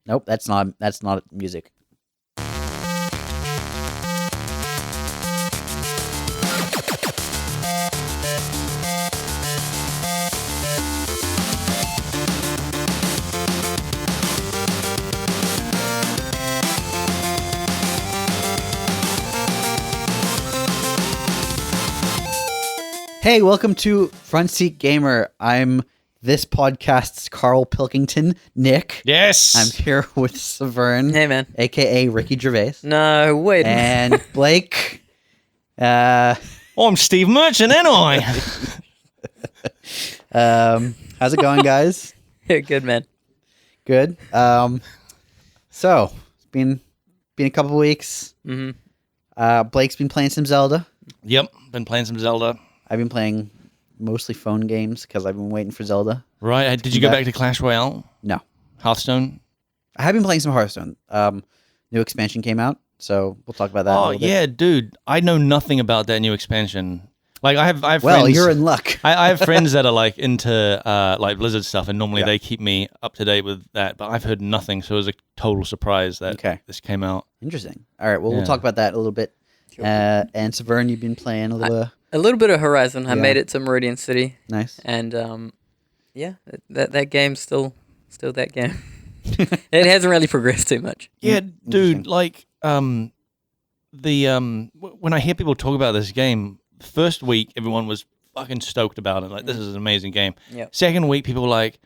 Nope. That's not music. Hey, welcome to Front Seat Gamer. I'm this podcast's Carl Pilkington, Nick. Yes. I'm here with Saveun. Hey, man. A.k.a. Ricky Gervais. No, wait. And Blake. I'm Steve Merchant, ain't I? How's it going, guys? Good, man. Good. So, it's been a couple of weeks. Mm-hmm. Blake's been playing some Zelda. Yep, been playing some Zelda. I've been playing mostly phone games because I've been waiting for Zelda. Right, did you go back to Clash Royale? No. Hearthstone? I have been playing some Hearthstone. New expansion came out, so we'll talk about that. Oh, yeah, dude. I know nothing about that new expansion. Like, I have friends. Well, you're in luck. I have friends that are like into like Blizzard stuff, and normally they keep me up to date with that. But I've heard nothing, so it was a total surprise that this came out. Interesting. All right, well, we'll talk about that a little bit. Sure. And Saveun, you've been playing a little bit of Horizon. I made it to Meridian City. Nice. And that game's still that game. It hasn't really progressed too much. Yeah, dude. Like when I hear people talk about this game, the first week everyone was fucking stoked about it. Like, this is an amazing game. Yep. Second week, people were like,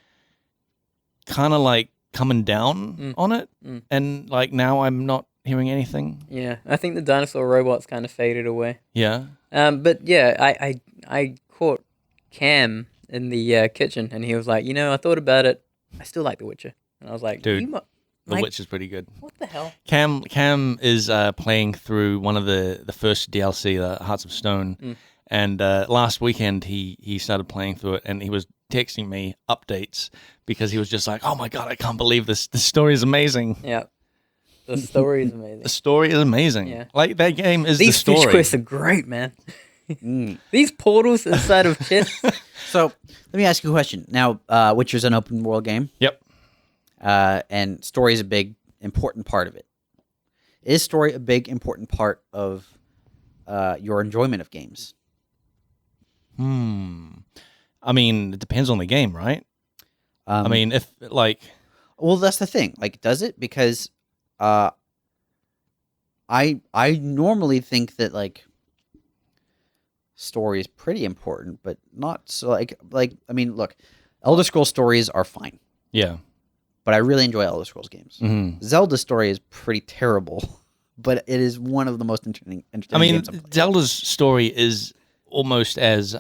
kind of like coming down on it, and like now I'm not hearing anything. Yeah, I think the dinosaur robots kind of faded away. Yeah. But yeah, I caught Cam in the kitchen, and he was like, I thought about it. I still like The Witcher. And I was like, dude, The Witcher's pretty good. What the hell? Cam is playing through one of the first DLC, the Hearts of Stone, and last weekend he started playing through it, and he was texting me updates because he was just like, oh my god, I can't believe this. The story is amazing. Yeah. The story is amazing. The story is amazing. Yeah. Like, that game is the story. These fish quests are great, man. These portals inside of chests. So, let me ask you a question. Now, Witcher's an open world game. Yep. And story is a big, important part of it. Is story a big, important part of your enjoyment of games? I mean, it depends on the game, right? I mean, if, like... Well, that's the thing. Like, does it? Because... I normally think that, like, story is pretty important, but not so, like I mean, look, Elder Scrolls stories are fine. Yeah. But I really enjoy Elder Scrolls games. Mm-hmm. Zelda's story is pretty terrible, but it is one of the most interesting games I've played. Zelda's story is almost as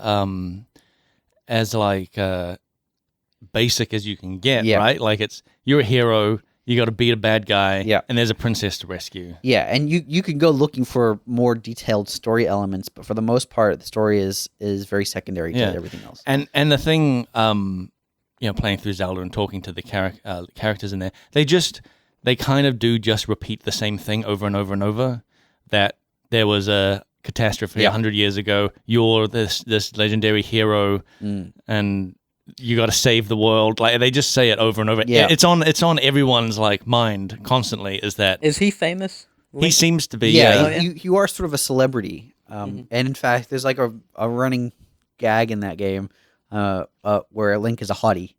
basic as you can get, right? Like, you're a hero. You got to beat a bad guy, and there's a princess to rescue. Yeah, and you can go looking for more detailed story elements, but for the most part, the story is very secondary to everything else. And the thing, playing through Zelda and talking to the characters in there, they kind of do just repeat the same thing over and over and over. That there was a catastrophe 100 years ago. You're this legendary hero, and you got to save the world. Like, they just say it over and over. Yeah, it's on everyone's like mind constantly. Is he famous? He seems to be. Yeah, you are sort of a celebrity. And in fact, there's like a running gag in that game where Link is a hottie.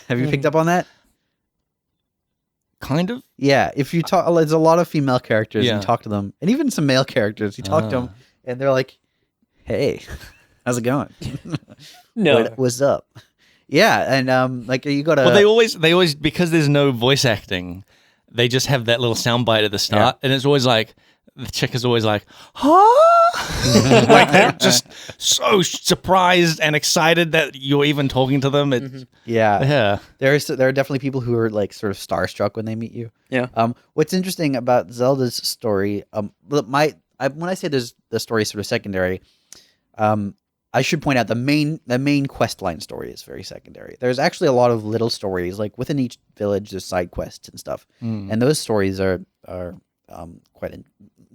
Have you picked up on that? Kind of. Yeah, if you talk, there's a lot of female characters. You talk to them, and even some male characters. You talk to them, and they're like, "Hey, how's it going?" No, what's up? Yeah, and like, you gotta. Well, they always because there's no voice acting, they just have that little soundbite at the start, and it's always like the chick is always like, "Huh?" Like, they're just so surprised and excited that you're even talking to them. It's, yeah. There are definitely people who are like sort of starstruck when they meet you. Yeah. What's interesting about Zelda's story, when I say the story is sort of secondary, I should point out the main quest line story is very secondary. There's actually a lot of little stories, like within each village there's side quests and stuff, and those stories are quite.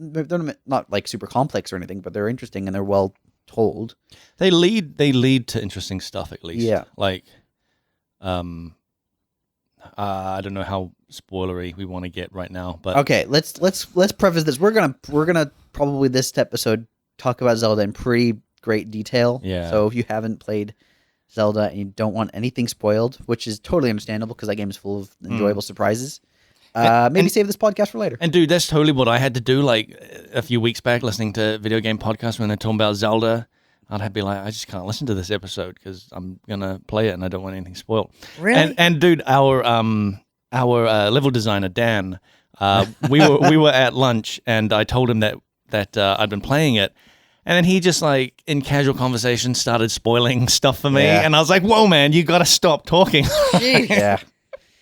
They're not like super complex or anything, but they're interesting and they're well told. They lead to interesting stuff, at least. Yeah. Like, I don't know how spoilery we want to get right now, but Okay, let's preface this. We're gonna probably this episode talk about Zelda in pretty great detail. Yeah. So if you haven't played Zelda and you don't want anything spoiled, which is totally understandable because that game is full of enjoyable surprises, maybe save this podcast for later. And dude, that's totally what I had to do. Like a few weeks back, listening to video game podcasts when they're talking about Zelda, I'd be like, I just can't listen to this episode because I'm gonna play it and I don't want anything spoiled. Really? And dude, our level designer Dan, we were at lunch and I told him that I'd been playing it. And then he just like in casual conversation started spoiling stuff for me, Yeah. and I was like, "Whoa, man, you got to stop talking." Jeez. Yeah,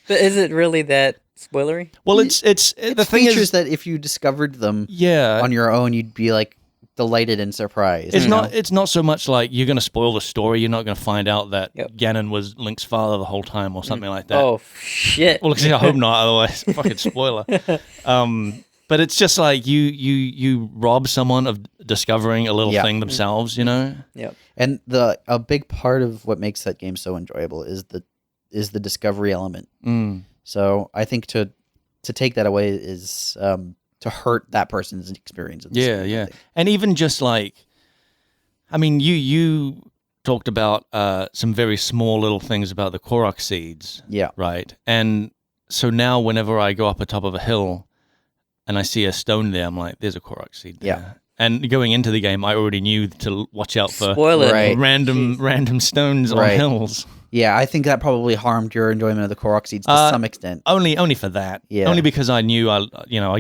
But is it really that spoilery? Well, it's the thing features is, that if you discovered them yeah, on your own, you'd be like delighted and surprised. it's you know? not. It's not so much like you're going to spoil the story. You're not going to find out that Yep. Ganon was Link's father the whole time or something like that. Oh shit! Well, I hope not. Otherwise, fucking spoiler. But it's just like you rob someone of discovering a little Yeah. thing themselves. You know. Yep. And a big part of what makes that game so enjoyable is the discovery element. Mm. So I think to take that away is to hurt that person's experience. Of the Yeah, game, I yeah. think. And even just like, I mean, you talked about some very small little things about the Korok seeds, Yeah. right? And so now whenever I go up atop of a hill and I see a stone there, I'm like, there's a Korok seed there. Yeah. And going into the game, I already knew to watch out for Spoiler. Right. random stones on Right. hills. Yeah, I think that probably harmed your enjoyment of the Korok seeds to some extent. Only for that. Yeah. Only because I knew I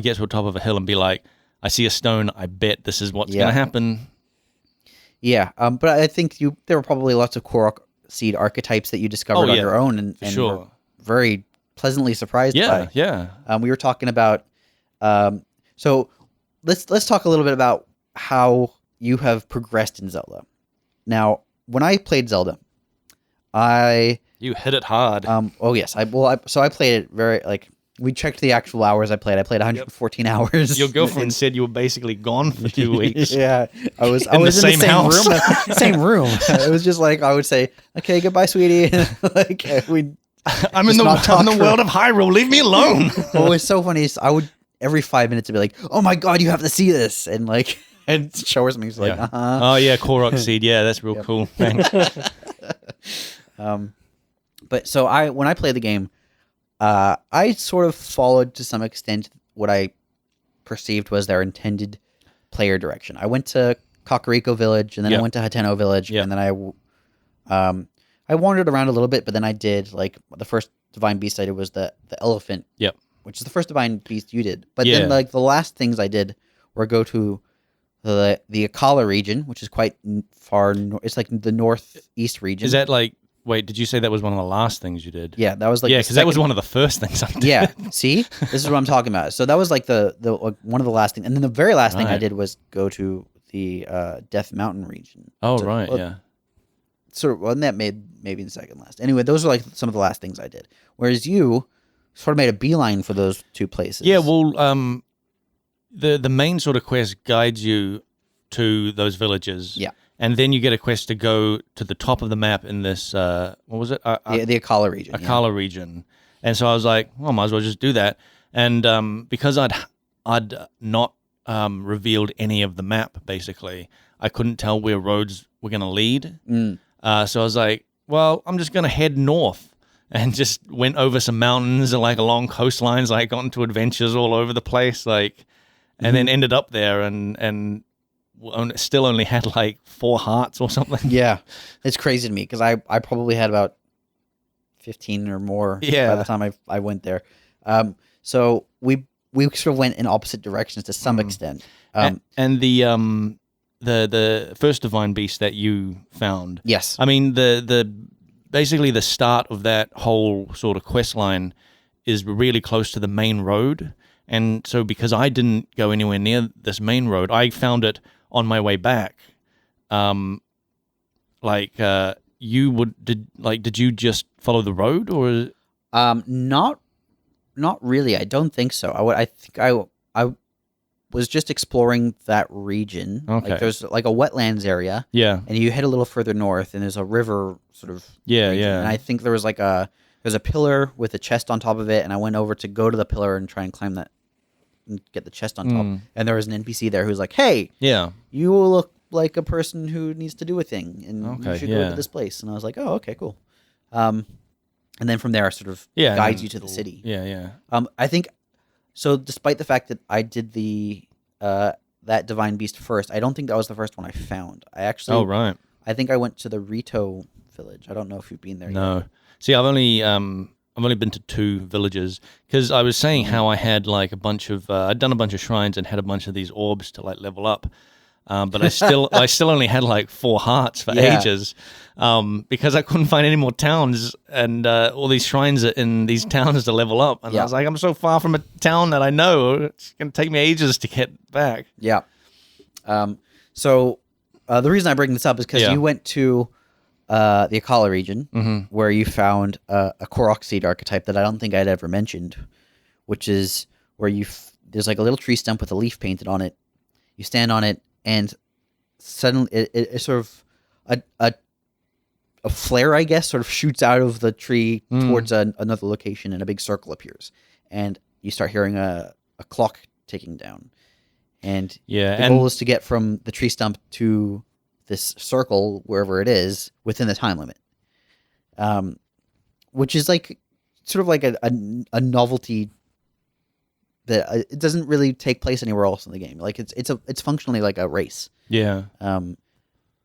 get to the top of a hill and be like, I see a stone, I bet this is what's Yeah. going to happen. Yeah, but I think there were probably lots of Korok seed archetypes that you discovered on yeah. your own and Sure. were very pleasantly surprised Yeah, by. yeah. We were talking about, so let's talk a little bit about how you have progressed in Zelda. Now, when I played Zelda, You hit it hard. oh yes, I played it very we checked the actual hours I played. I played 114 hours. Your girlfriend said you were basically gone for 2 weeks. Yeah, I was In the same in the same house. room. Same room. It was just like I would say, "Okay, goodbye, sweetie." Like we. I'm in not talk the world of Hyrule. Leave me alone. What was so funny is I would every 5 minutes be like, "Oh my god, you have to see this," and like and show her something. She's like, Yeah. "Uh-huh." Oh yeah, Korok seed. Yeah, that's real cool. Thanks. But so when I played the game, I sort of followed to some extent what I perceived was their intended player direction. I went to Kakariko Village, and then I Yeah. went to Hateno Village, Yeah. and then I wandered around a little bit, but then I did like the first divine beast I did was the elephant. Yep. Which is the first divine beast you did. But Yeah. then like the last things I did were go to the Akala region, which is quite far. It's like the northeast region. Is that like? Wait, did you say that was one of the last things you did? Yeah, that was like yeah, the because that was second- one of the first things I did. Yeah, see, this is what I'm talking about. So that was like the like, one of the last things, and then the very last thing I Right. did was go to the Death Mountain region. Oh So- right, well, yeah. Sort of, well, and that made maybe the second last. Anyway, those are like some of the last things I did. Whereas you sort of made a beeline for those two places. Yeah, well, the main sort of quest guides you to those villages. Yeah. And then you get a quest to go to the top of the map in this, what was it? the Akala region. yeah. Akala region. And so I was like, well, I might as well just do that. And because I'd not revealed any of the map, basically, I couldn't tell where roads were going to lead. Mm. So I was like, well, I'm just going to head north. And just went over some mountains and like along coastlines, like got into adventures all over the place, like, and then ended up there and still only had like 4 hearts or something. Yeah, it's crazy to me because I probably had about 15 or more by Yeah. the time I went there. So we sort of went in opposite directions to some extent. And the first divine beast that you found, Yes. I mean the basically the start of that whole sort of quest line is really close to the main road, and so because I didn't go anywhere near this main road, I found it on my way back. Did you just follow the road or? Not really. I don't think so. I think I was just exploring that region. Okay. Like there's like a wetlands area, Yeah, and you head a little further north, and there's a river sort of. yeah, region. yeah. And I think there's there's a pillar with a chest on top of it, and I went over to go to the pillar and try and climb that and get the chest on top. And there was an NPC there who's like, "Hey, Yeah. you look like a person who needs to do a thing, and you Okay, should go yeah. to this place." And I was like, "Oh, okay, cool." And then from there, sort of Yeah. guides and- you to the city. Yeah, yeah. I think so. Despite the fact that I did the that divine beast first, I don't think that was the first one I found. I actually, Oh, right. I think I went to the Rito village. I don't know if you've been there. No. yet. See, I've only been to 2 villages because I was saying how I had like a bunch of I'd done a bunch of shrines and had a bunch of these orbs to like level up, but I still only had like 4 hearts for Yeah. ages because I couldn't find any more towns and all these shrines are in these towns to level up, and I Yeah. was like, I'm so far from a town that I know it's gonna take me ages to get back. Yeah. So the reason I bring this up is because Yeah. you went to the Akala region Mm-hmm. where you found a Korok seed archetype that I don't think I'd ever mentioned, which is where there's like a little tree stump with a leaf painted on it. You stand on it, and suddenly it sort of a flare, I guess, sort of shoots out of the tree towards another location, and a big circle appears, and you start hearing a clock ticking down. And Yeah, the and goal is to get from the tree stump to this circle, wherever it is, within the time limit. Which is like sort of like a novelty that it doesn't really take place anywhere else in the game. Like it's functionally like a race. yeah.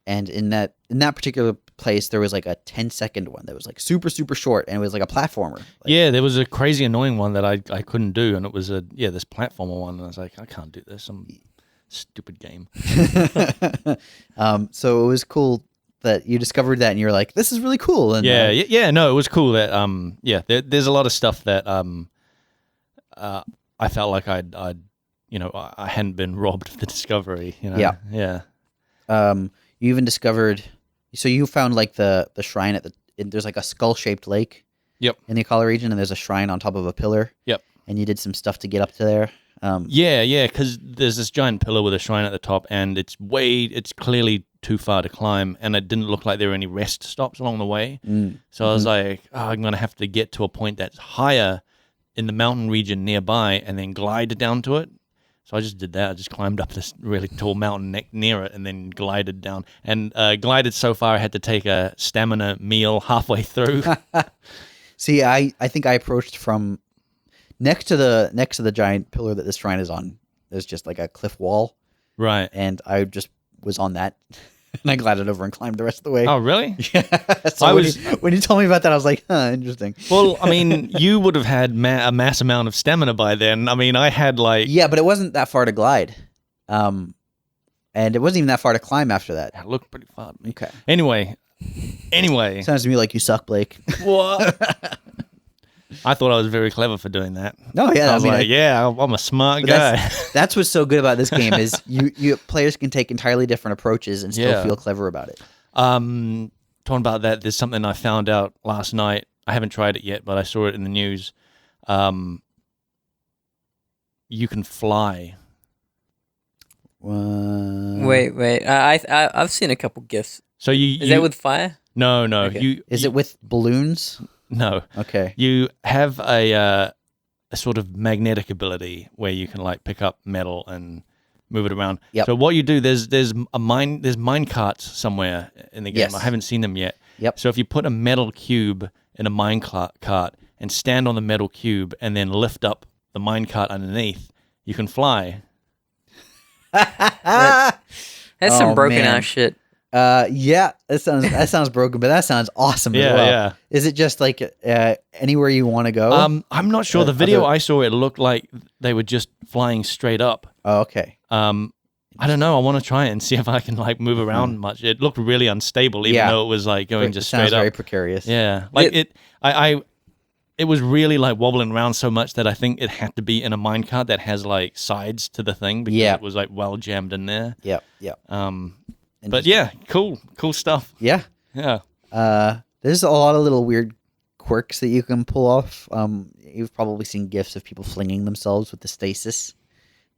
And in that particular place, there was like a 10-second one that was like super short, and it was like a platformer. Like, Yeah, there was a crazy annoying one that I couldn't do, and it was this platformer one, and I was like, I can't do this. Some stupid game. So it was cool that you discovered that, and you're like, this is really cool. And Yeah. No, it was cool that there's a lot of stuff that I felt like I hadn't been robbed of the discovery. You know? Yeah. Yeah. You even discovered, so you found like the shrine there's like a skull-shaped lake. Yep. In the Akala region, and there's a shrine on top of a pillar. Yep. And you did some stuff to get up to there. Yeah, because there's this giant pillar with a shrine at the top, and it's clearly too far to climb, and it didn't look like there were any rest stops along the way. So I was like, I'm going to have to get to a point that's higher in the mountain region nearby and then glide down to it. So I just did that. I just climbed up this really tall mountain near it and then glided down. And glided so far I had to take a stamina meal halfway through. See, I think I approached from next to the giant pillar that this shrine is on. There's just like a cliff wall, Right. and I just was on that, and I glided over and climbed the rest of the way. Oh, really? Yeah. So I when you told me about that, I was like, huh, interesting. Well, I mean, you would have had a mass amount of stamina by then. I mean, I had like... Yeah, but it wasn't that far to glide, and it wasn't even that far to climb after that. It looked pretty far to me. Okay. Anyway. Sounds to me like you suck, Blake. What? I thought I was very clever for doing that. No, yeah, I was I'm a smart but guy. That's what's so good about this game is you players can take entirely different approaches and still Yeah. feel clever about it. Talking about that, there's something I found out last night. I haven't tried it yet, but I saw it in the news. You can fly. Wait. I've seen a couple gifs. So Is that with fire? No. Okay. Is it with balloons? No. Okay. You have a sort of magnetic ability where you can like pick up metal and move it around. Yep. So what you do, there's mine carts somewhere in the game. Yes. I haven't seen them yet. Yep. So if you put a metal cube in a mine cart and stand on the metal cube and then lift up the mine cart underneath, you can fly. That's some Oh, broken man. ass shit. Yeah, that sounds broken, but that sounds awesome as well. Yeah. Is it just like anywhere you want to go? I'm not sure. The video other- I saw, it looked like they were just flying straight up. Oh, okay. I don't know. I want to try it and see if I can like move around much. It looked really unstable, even Yeah. though it was like going It just sounds straight up. very precarious. Yeah, like it was really like wobbling around so much that I think it had to be in a minecart that has like sides to the thing because Yeah. it was like well jammed in there. Yep. But yeah, cool stuff. Yeah. Yeah, There's a lot of little weird quirks that you can pull off. You've probably seen gifs of people flinging themselves with the stasis.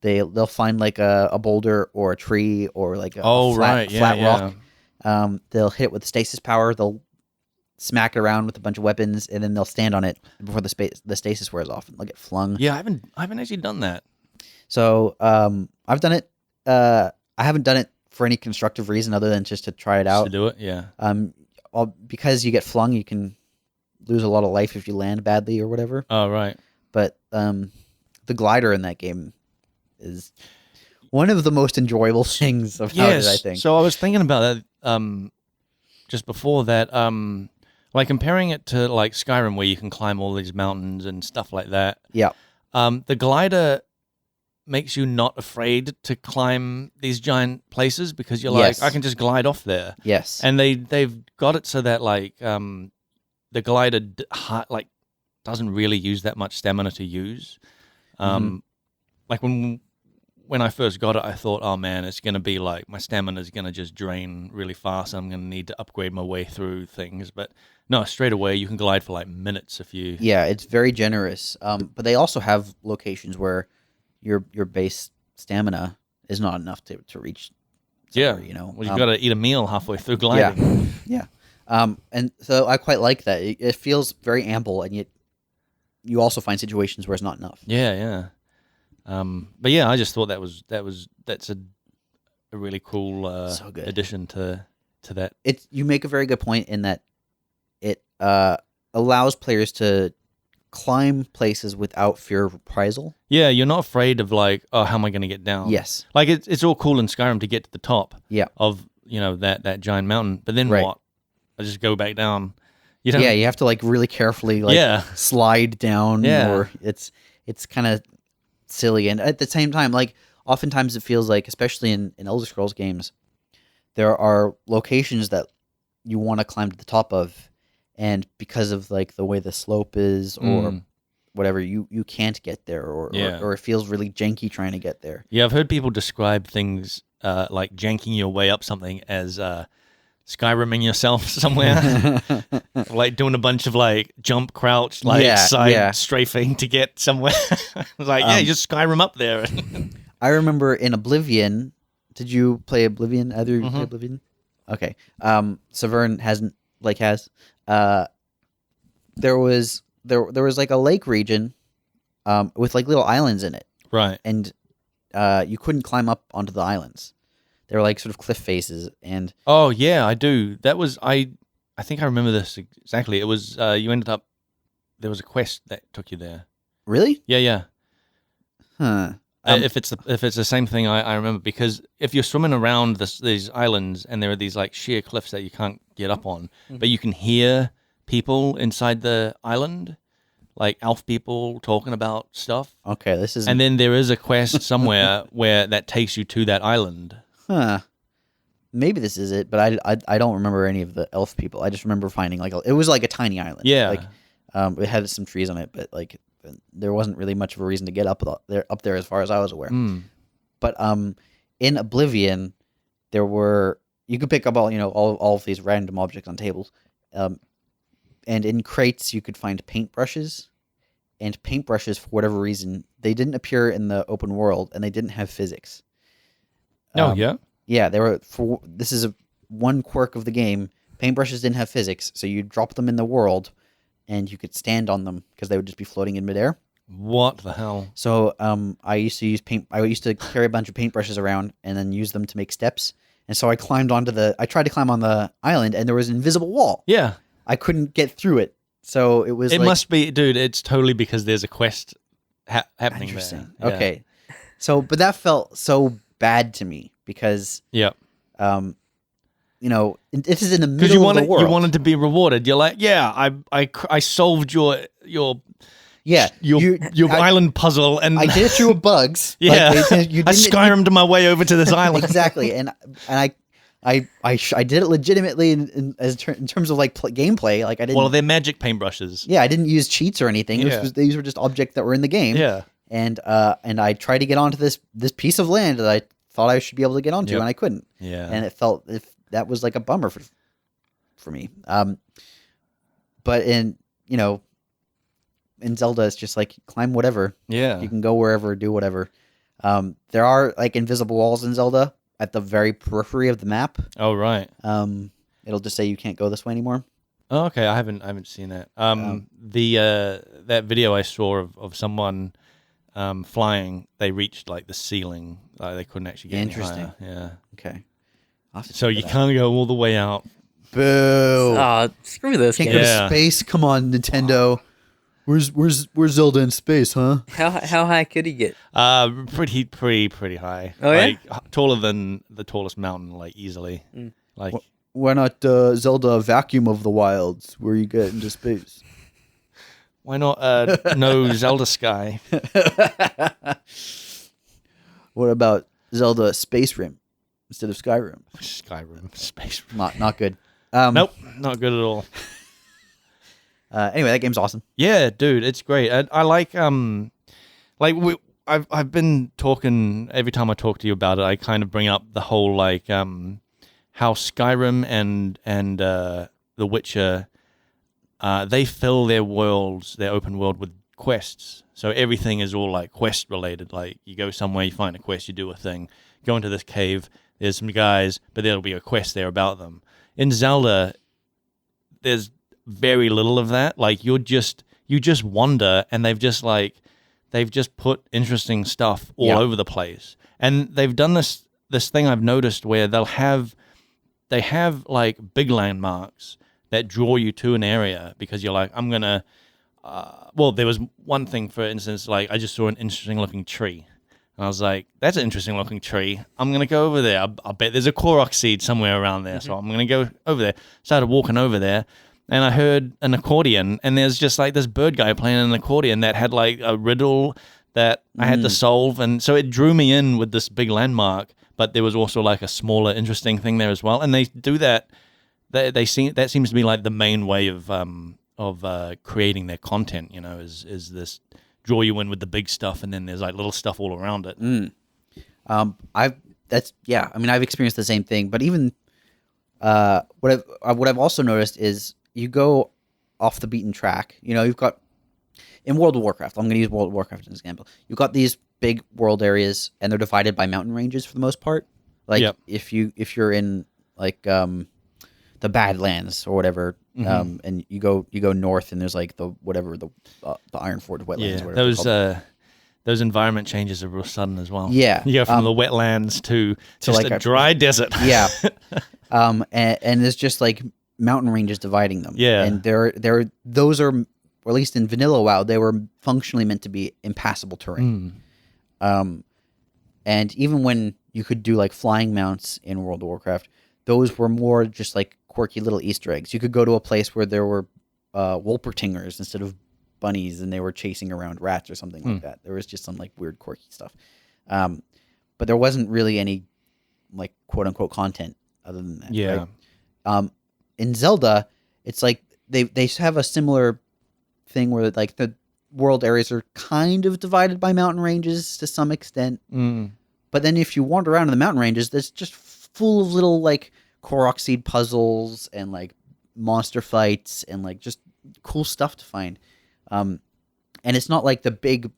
They'll find like a boulder or a tree or like a flat rock. They'll hit it with the stasis power. They'll smack it around with a bunch of weapons, and then they'll stand on it before the stasis wears off, and they'll get flung. Yeah, I haven't actually done that. So I've done it. I haven't done it for any constructive reason other than just to try it Just out. to do it, yeah. Because you get flung, you can lose a lot of life if you land badly or whatever. Oh, right. But the glider in that game is one of the most enjoyable things about it, I think. So I was thinking about that just before that, like comparing it to like Skyrim where you can climb all these mountains and stuff like that. Yeah. The glider makes you not afraid to climb these giant places because you're Yes. like, I can just glide off there. Yes. And they've got it so that like the glider doesn't really use that much stamina to use. Like when I first got it, I thought, oh man, it's gonna be like my stamina is gonna just drain really fast. I'm gonna need to upgrade my way through things. But no, straight away you can glide for like minutes if you. Yeah, it's very generous. But they also have locations where your base stamina is not enough to reach. Yeah, somewhere, you know. Well, you've got to eat a meal halfway through gliding. Yeah. And so I quite like that. It feels very ample, and yet you also find situations where it's not enough. Yeah. But yeah, I just thought that's a really cool So good. addition to that. You make a very good point in that it allows players to climb places without fear of reprisal. Yeah, you're not afraid of like, oh, how am I going to get down? Yes. Like it's all cool in Skyrim to get to the top. Yeah. Of that giant mountain, but then Right. what? I just go back down. You don't. Yeah, you have to like really carefully slide down. Yeah. Or it's kind of silly, and at the same time, like oftentimes it feels like, especially in Elder Scrolls games, there are locations that you want to climb to the top of, and because of like the way the slope is or whatever, you can't get there, or it feels really janky trying to get there. Yeah, I've heard people describe things like janking your way up something as Skyriming yourself somewhere, like doing a bunch of like jump, crouch, side strafing to get somewhere. I was like, you just Skyrim up there. I remember in Oblivion. Did you play Oblivion? Either of you play Oblivion? Okay. Saveun has. There was like a lake region, with like little islands in it, Right. and you couldn't climb up onto the islands. They were like sort of cliff faces, and Oh yeah, I do. That was I think I remember this exactly. It was you ended up there was a quest that took you there. really, Yeah. huh? If it's the same thing, I remember, because if you're swimming around these islands and there are these like sheer cliffs that you can't get up on, but you can hear people inside the island, like elf people talking about stuff. Okay, this is And then there is a quest somewhere where that takes you to that island. huh. Maybe this is it, but I don't remember any of the elf people. I just remember finding like it was like a tiny island. Yeah. Like it had some trees on it, but like there wasn't really much of a reason to get up there as far as I was aware. But in Oblivion, you could pick up all of these random objects on tables, and in crates you could find paintbrushes, and paintbrushes, for whatever reason, they didn't appear in the open world, and they didn't have physics. Yeah. Yeah, this is one quirk of the game. Paintbrushes didn't have physics, so you drop them in the world, and you could stand on them because they would just be floating in midair. What the hell? So I used to use I used to carry a bunch of paintbrushes around and then use them to make steps. And so I tried to climb on the island, and there was an invisible wall. Yeah. I couldn't get through it. So it must be, dude. It's totally because there's a quest happening interesting. there. Yeah. Okay. So, but that felt so bad to me because this is in the middle of the world. You wanted to be rewarded. You're like, yeah, I solved your island puzzle, and I did it through bugs. Yeah, like, I Skyrim'd my way over to this island. Exactly, and I did it legitimately in terms of like gameplay. Like I didn't. Well, they're magic paintbrushes. Yeah, I didn't use cheats or anything. Yeah. These were just objects that were in the game. Yeah, and I tried to get onto this piece of land that I thought I should be able to get onto, and I couldn't. Yeah, and it felt that was like a bummer for me. But in Zelda, it's just like climb whatever. Yeah, you can go wherever, do whatever. There are like invisible walls in Zelda at the very periphery of the map. Oh right. It'll just say you can't go this way anymore. Oh, okay, I haven't seen that. That video I saw of someone flying, they reached like the ceiling. Like they couldn't actually get any Interesting. higher. Yeah. Okay. I'll have to So check you that out. can't go all the way out. Boo. Screw this Can't game. go Yeah. to space. Come on, Nintendo. Where's Zelda in space, huh? How high could he get? Pretty high. Oh, yeah? Like taller than the tallest mountain, like easily. Like Why not Zelda Vacuum of the Wilds, where you get into space? why not no Zelda Sky? What about Zelda Space Rim instead of Skyrim? Skyrim, Space. Not good. Nope, not good at all. Anyway, that game's awesome. Yeah, dude, it's great. I like I've been talking every time I talk to you about it. I kind of bring up the whole like how Skyrim and The Witcher they fill their worlds, their open world with quests. So everything is all like quest related. Like you go somewhere, you find a quest, you do a thing. Go into this cave. There's some guys, but there'll be a quest there about them. In Zelda, there's very little of that. Like you just wander, and they've just put interesting stuff all over the place. And they've done this thing I've noticed where they have like big landmarks that draw you to an area because you're like, I'm gonna. Well, there was one thing, for instance, like I just saw an interesting looking tree. And I was like, that's an interesting looking tree. I'm going to go over there. I bet there's a Korok seed somewhere around there. So I'm going to go over there. Started walking over there. And I heard an accordion. And there's just like this bird guy playing an accordion that had like a riddle that I had to solve. And so it drew me in with this big landmark. But there was also like a smaller, interesting thing there as well. And they do that. That seems to be like the main way of creating their content, you know, is this draw you in with the big stuff, and then there's like little stuff all around it. I've experienced the same thing, but even what I've also noticed is you go off the beaten track. You know, you've got in World of Warcraft. I'm going to use World of Warcraft as an example. You've got these big world areas, and they're divided by mountain ranges for the most part. Like if you're in like the Badlands or whatever, and you go north, and there's like the Ironforge wetlands. Yeah, or whatever those environment changes are real sudden as well. Yeah, you go from the wetlands to just like a dry desert. Yeah, and there's just like mountain ranges dividing them. Yeah, and those are, or at least in vanilla WoW, they were functionally meant to be impassable terrain. And even when you could do like flying mounts in World of Warcraft, those were more just like quirky little Easter eggs. You could go to a place where there were Wolpertingers instead of bunnies, and they were chasing around rats or something like that. There was just some like weird quirky stuff. But there wasn't really any like quote unquote content other than that. Yeah. Right? In Zelda, it's like they have a similar thing where like the world areas are kind of divided by mountain ranges to some extent. But then if you wander around in the mountain ranges, there's just full of little like Korok seed puzzles and like monster fights and like just cool stuff to find. And it's not like the big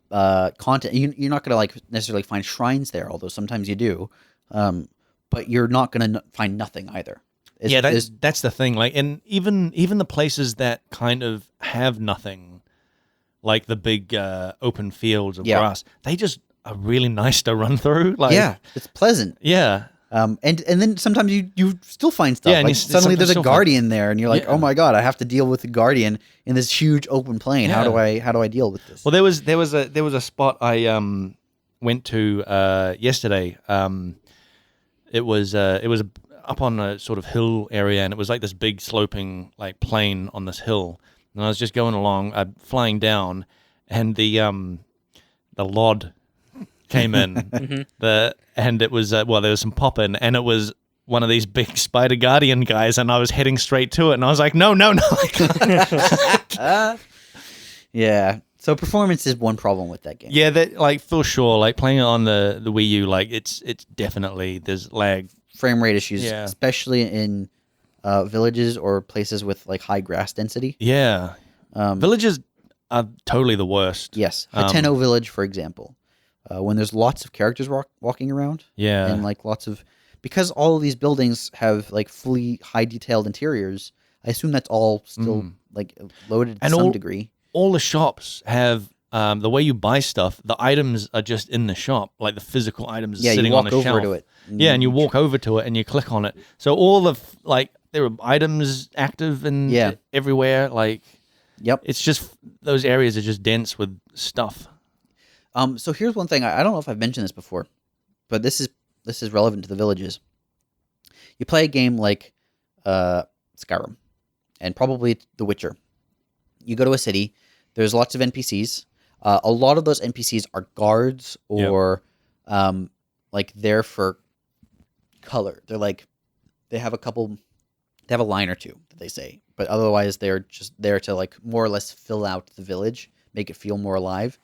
content. You're not gonna like necessarily find shrines there, although sometimes you do. But you're not gonna find nothing either. That's the thing. Like, and even the places that kind of have nothing, like the big open fields of grass, they just are really nice to run through. Like, yeah, it's pleasant. Yeah. And then sometimes you still find stuff. Yeah, and like suddenly there's a still guardian there, and you're like, oh my god, I have to deal with the guardian in this huge open plain. Yeah. How do I deal with this? Well, there was a spot I went to yesterday. It was up on a sort of hill area, and it was like this big sloping like plain on this hill. And I was just going along, flying down, and the lod came in. And it was there was some popping, and it was one of these big spider guardian guys, and I was heading straight to it, and I was like, no. Yeah. So performance is one problem with that game. Yeah, that like for sure. Like playing it on the Wii U, like it's definitely there's lag, frame rate issues, Yeah. especially in villages or places with like high grass density. Yeah, villages are totally the worst. Yes, Hateno Village, for example, when there's lots of characters walking around. Yeah, and like lots of, because all of these buildings have like fully high detailed interiors. I assume that's all still like loaded to And some degree. All the shops have the way you buy stuff. The items are just in the shop, like the physical items Yeah, sitting you on walk the over shelf. to it. Yeah, and you walk over to it and you click on it. So all the there are items active and everywhere. Like, Yep. it's just those areas are just dense with stuff. So here's one thing. I don't know if I've mentioned this before, but this is relevant to the villages. You play a game like Skyrim, and probably The Witcher. You go to a city. There's lots of NPCs. A lot of those NPCs are guards or like there for color. They're like they have a line or two that they say, but otherwise they're just there to like more or less fill out the village, make it feel more alive.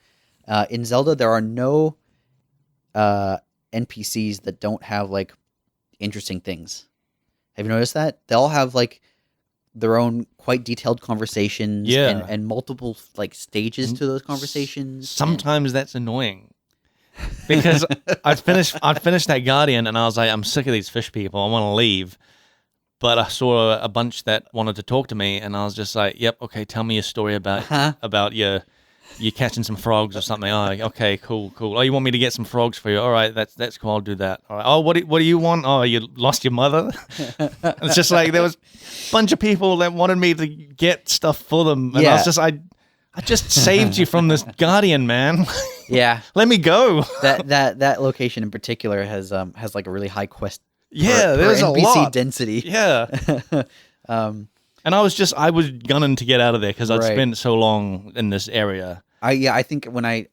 In Zelda, there are no NPCs that don't have like interesting things. Have you noticed that? They all have like their own quite detailed conversations and multiple like stages to those conversations. Sometimes that's annoying because I'd finished that Guardian and I was like, I'm sick of these fish people. I want to leave. But I saw a bunch that wanted to talk to me and I was just like, yep, okay, tell me your story about your catching some frogs or something. Oh, okay, cool. Oh, you want me to get some frogs for you? All right, that's cool. I'll do that. All right. Oh, what do you want? Oh, you lost your mother? It's just like there was a bunch of people that wanted me to get stuff for them, and I was just I just saved you from this Guardian, man. Yeah, let me go. That location in particular has like a really high quest. There's NPC a lot density. Yeah. And I was gunning to get out of there because I'd spent so long in this area. I think when I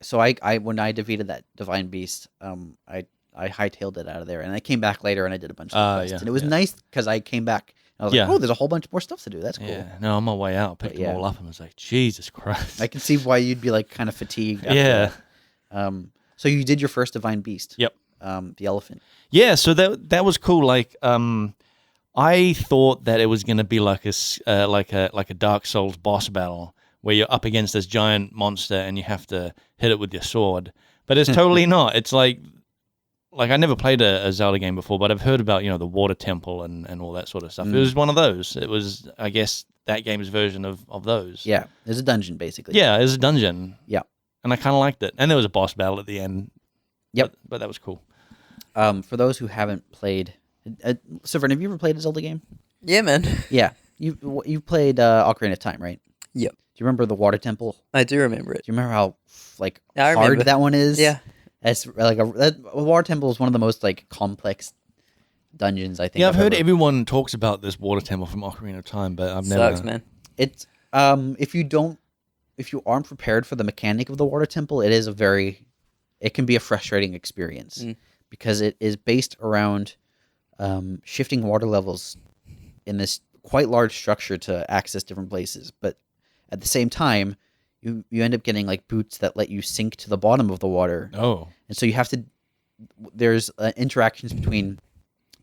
defeated that divine beast, I hightailed it out of there, and I came back later and I did a bunch of quests, and it was nice because I came back. And I was like, oh, there's a whole bunch more stuff to do. That's cool. Yeah, no, on my way out, picked them all up and was like, Jesus Christ. I can see why you'd be like kind of fatigued. After that. So you did your first divine beast. Yep. The elephant. Yeah, so that was cool. Like, I thought that it was going to be like a Dark Souls boss battle where you're up against this giant monster and you have to hit it with your sword. But it's totally not. It's like I never played a Zelda game before, but I've heard about the water temple and all that sort of stuff. It was one of those. It was, I guess, that game's version of those. Yeah, there's a dungeon basically. Yeah, there's a dungeon. Yeah, and I kind of liked it. And there was a boss battle at the end. Yep, but that was cool. For those who haven't played. Saveun, have you ever played a Zelda game? Yeah, man. Yeah. You played Ocarina of Time, right? Yep. Do you remember the water temple? I do remember it. Do you remember how I hard remember. that one is? Yeah. It's like a water temple is one of the most like complex dungeons I think. Yeah, I've heard everyone talks about this water temple from Ocarina of Time, but I've never. Sucks, man. It's if you aren't prepared for the mechanic of the water temple, it can be a frustrating experience because it is based around shifting water levels in this quite large structure to access different places. But at the same time, you end up getting like boots that let you sink to the bottom of the water. Oh. And so you have to, there's interactions between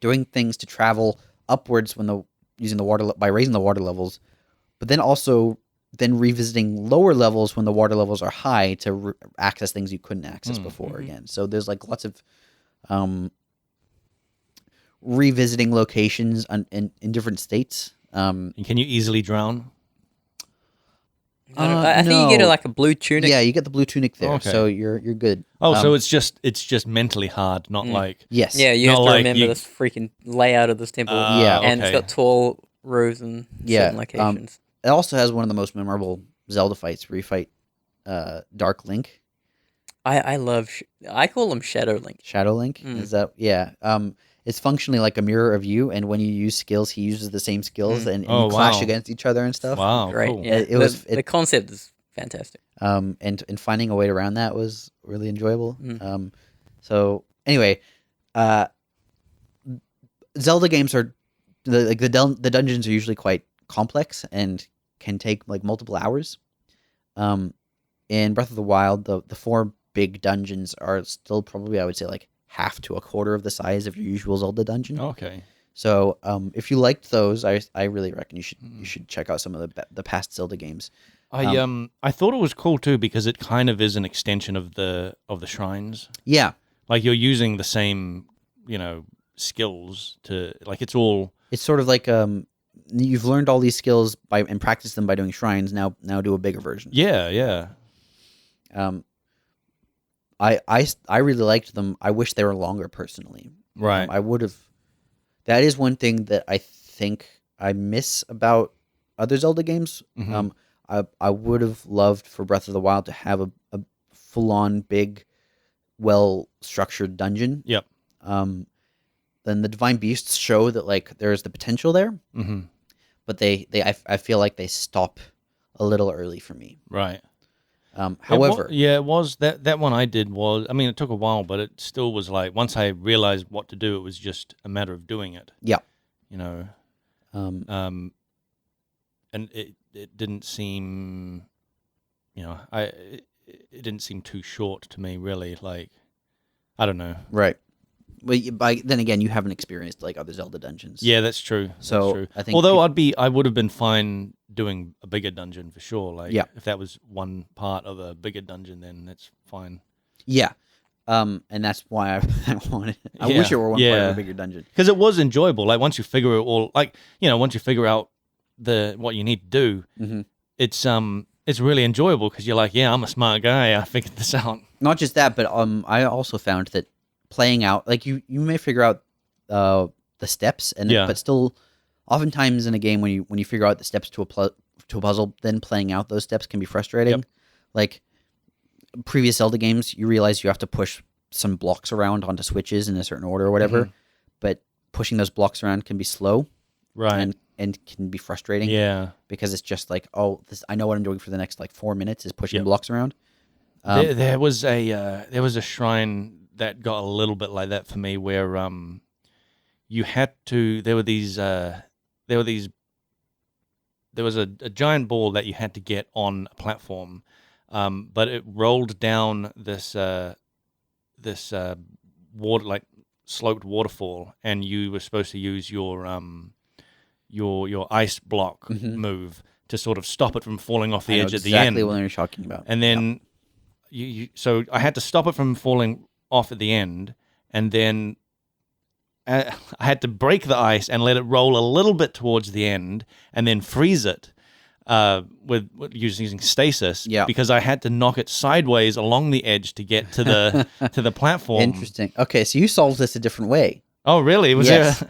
doing things to travel upwards by raising the water levels, but then also revisiting lower levels when the water levels are high to access things you couldn't access before again. So there's like lots of revisiting locations in different states. And can you easily drown? I think you get a blue tunic. Yeah, you get the blue tunic there, so you're good. Oh, so it's just mentally hard, not like yes. Yeah, you have to remember this freaking layout of this temple. And it's got tall rows and certain locations. It also has one of the most memorable Zelda fights where you fight Dark Link. I call him Shadow Link. Shadow Link? Is that it's functionally like a mirror of you, and when you use skills, he uses the same skills, and you clash against each other and stuff. Wow, great! Cool. Yeah. The concept is fantastic. And finding a way around that was really enjoyable. So anyway, Zelda games are the dungeons are usually quite complex and can take like multiple hours. In Breath of the Wild, the 4 big dungeons are still probably, I would say, like half to a quarter of the size of your usual Zelda dungeon. Okay. So if you liked those, I really reckon you should check out some of the past Zelda games. I thought it was cool too because it kind of is an extension of the shrines. Yeah. Like you're using the same, skills to like it's all. It's sort of like you've learned all these skills and practiced them by doing shrines. Now do a bigger version. Yeah. I really liked them. I wish they were longer personally. Right. I would have. That is one thing that I think I miss about other Zelda games. Mhm. I would have loved for Breath of the Wild to have a full on big, well structured dungeon. Yep. Then the Divine Beasts show that like there's the potential there, Mm-hmm. but I feel like they stop a little early for me. Right. However, it was that one I did was. I mean, it took a while, but it still was like once I realized what to do, it was just a matter of doing it. yeah. You know. Um, And it didn't seem, it didn't seem too short to me, really. Like, I don't know. right. But then again, you haven't experienced like other Zelda dungeons. Yeah, that's true. So, that's true. I think although I would have been fine doing a bigger dungeon for sure. Like, Yeah. if that was one part of a bigger dungeon, then that's fine. Yeah. And that's why I wanted. I Yeah, wish it were one part of yeah. a bigger dungeon. Because it was enjoyable. Like once you figure it all, once you figure out what you need to do, Mm-hmm. it's really enjoyable because you're like, yeah, I'm a smart guy. I figured this out. Not just that, but I also found that playing out, like you may figure out the steps, and Yeah. but still, oftentimes in a game when you figure out the steps to a puzzle, then playing out those steps can be frustrating. Yep. Like previous Zelda games, you realize you have to push some blocks around onto switches in a certain order or whatever, Mhm. but pushing those blocks around can be slow Right. and can be frustrating. Yeah. Because it's just like, oh, I know what I'm doing for the next like 4 minutes is pushing Yep. blocks around. There was a shrine that got a little bit like that for me, where you had to. There was a giant ball that you had to get on a platform, but it rolled down this water, like sloped waterfall, and you were supposed to use your ice block Mhm. move to sort of stop it from falling off I the know edge at the end. exactly what you're talking about. And then so I had to stop it from falling off at the end, and then I had to break the ice and let it roll a little bit towards the end, and then freeze it with using stasis. Yeah. Because I had to knock it sideways along the edge to get to the to the platform. Interesting. Okay, so you solved this a different way. Oh, really? Was Yes.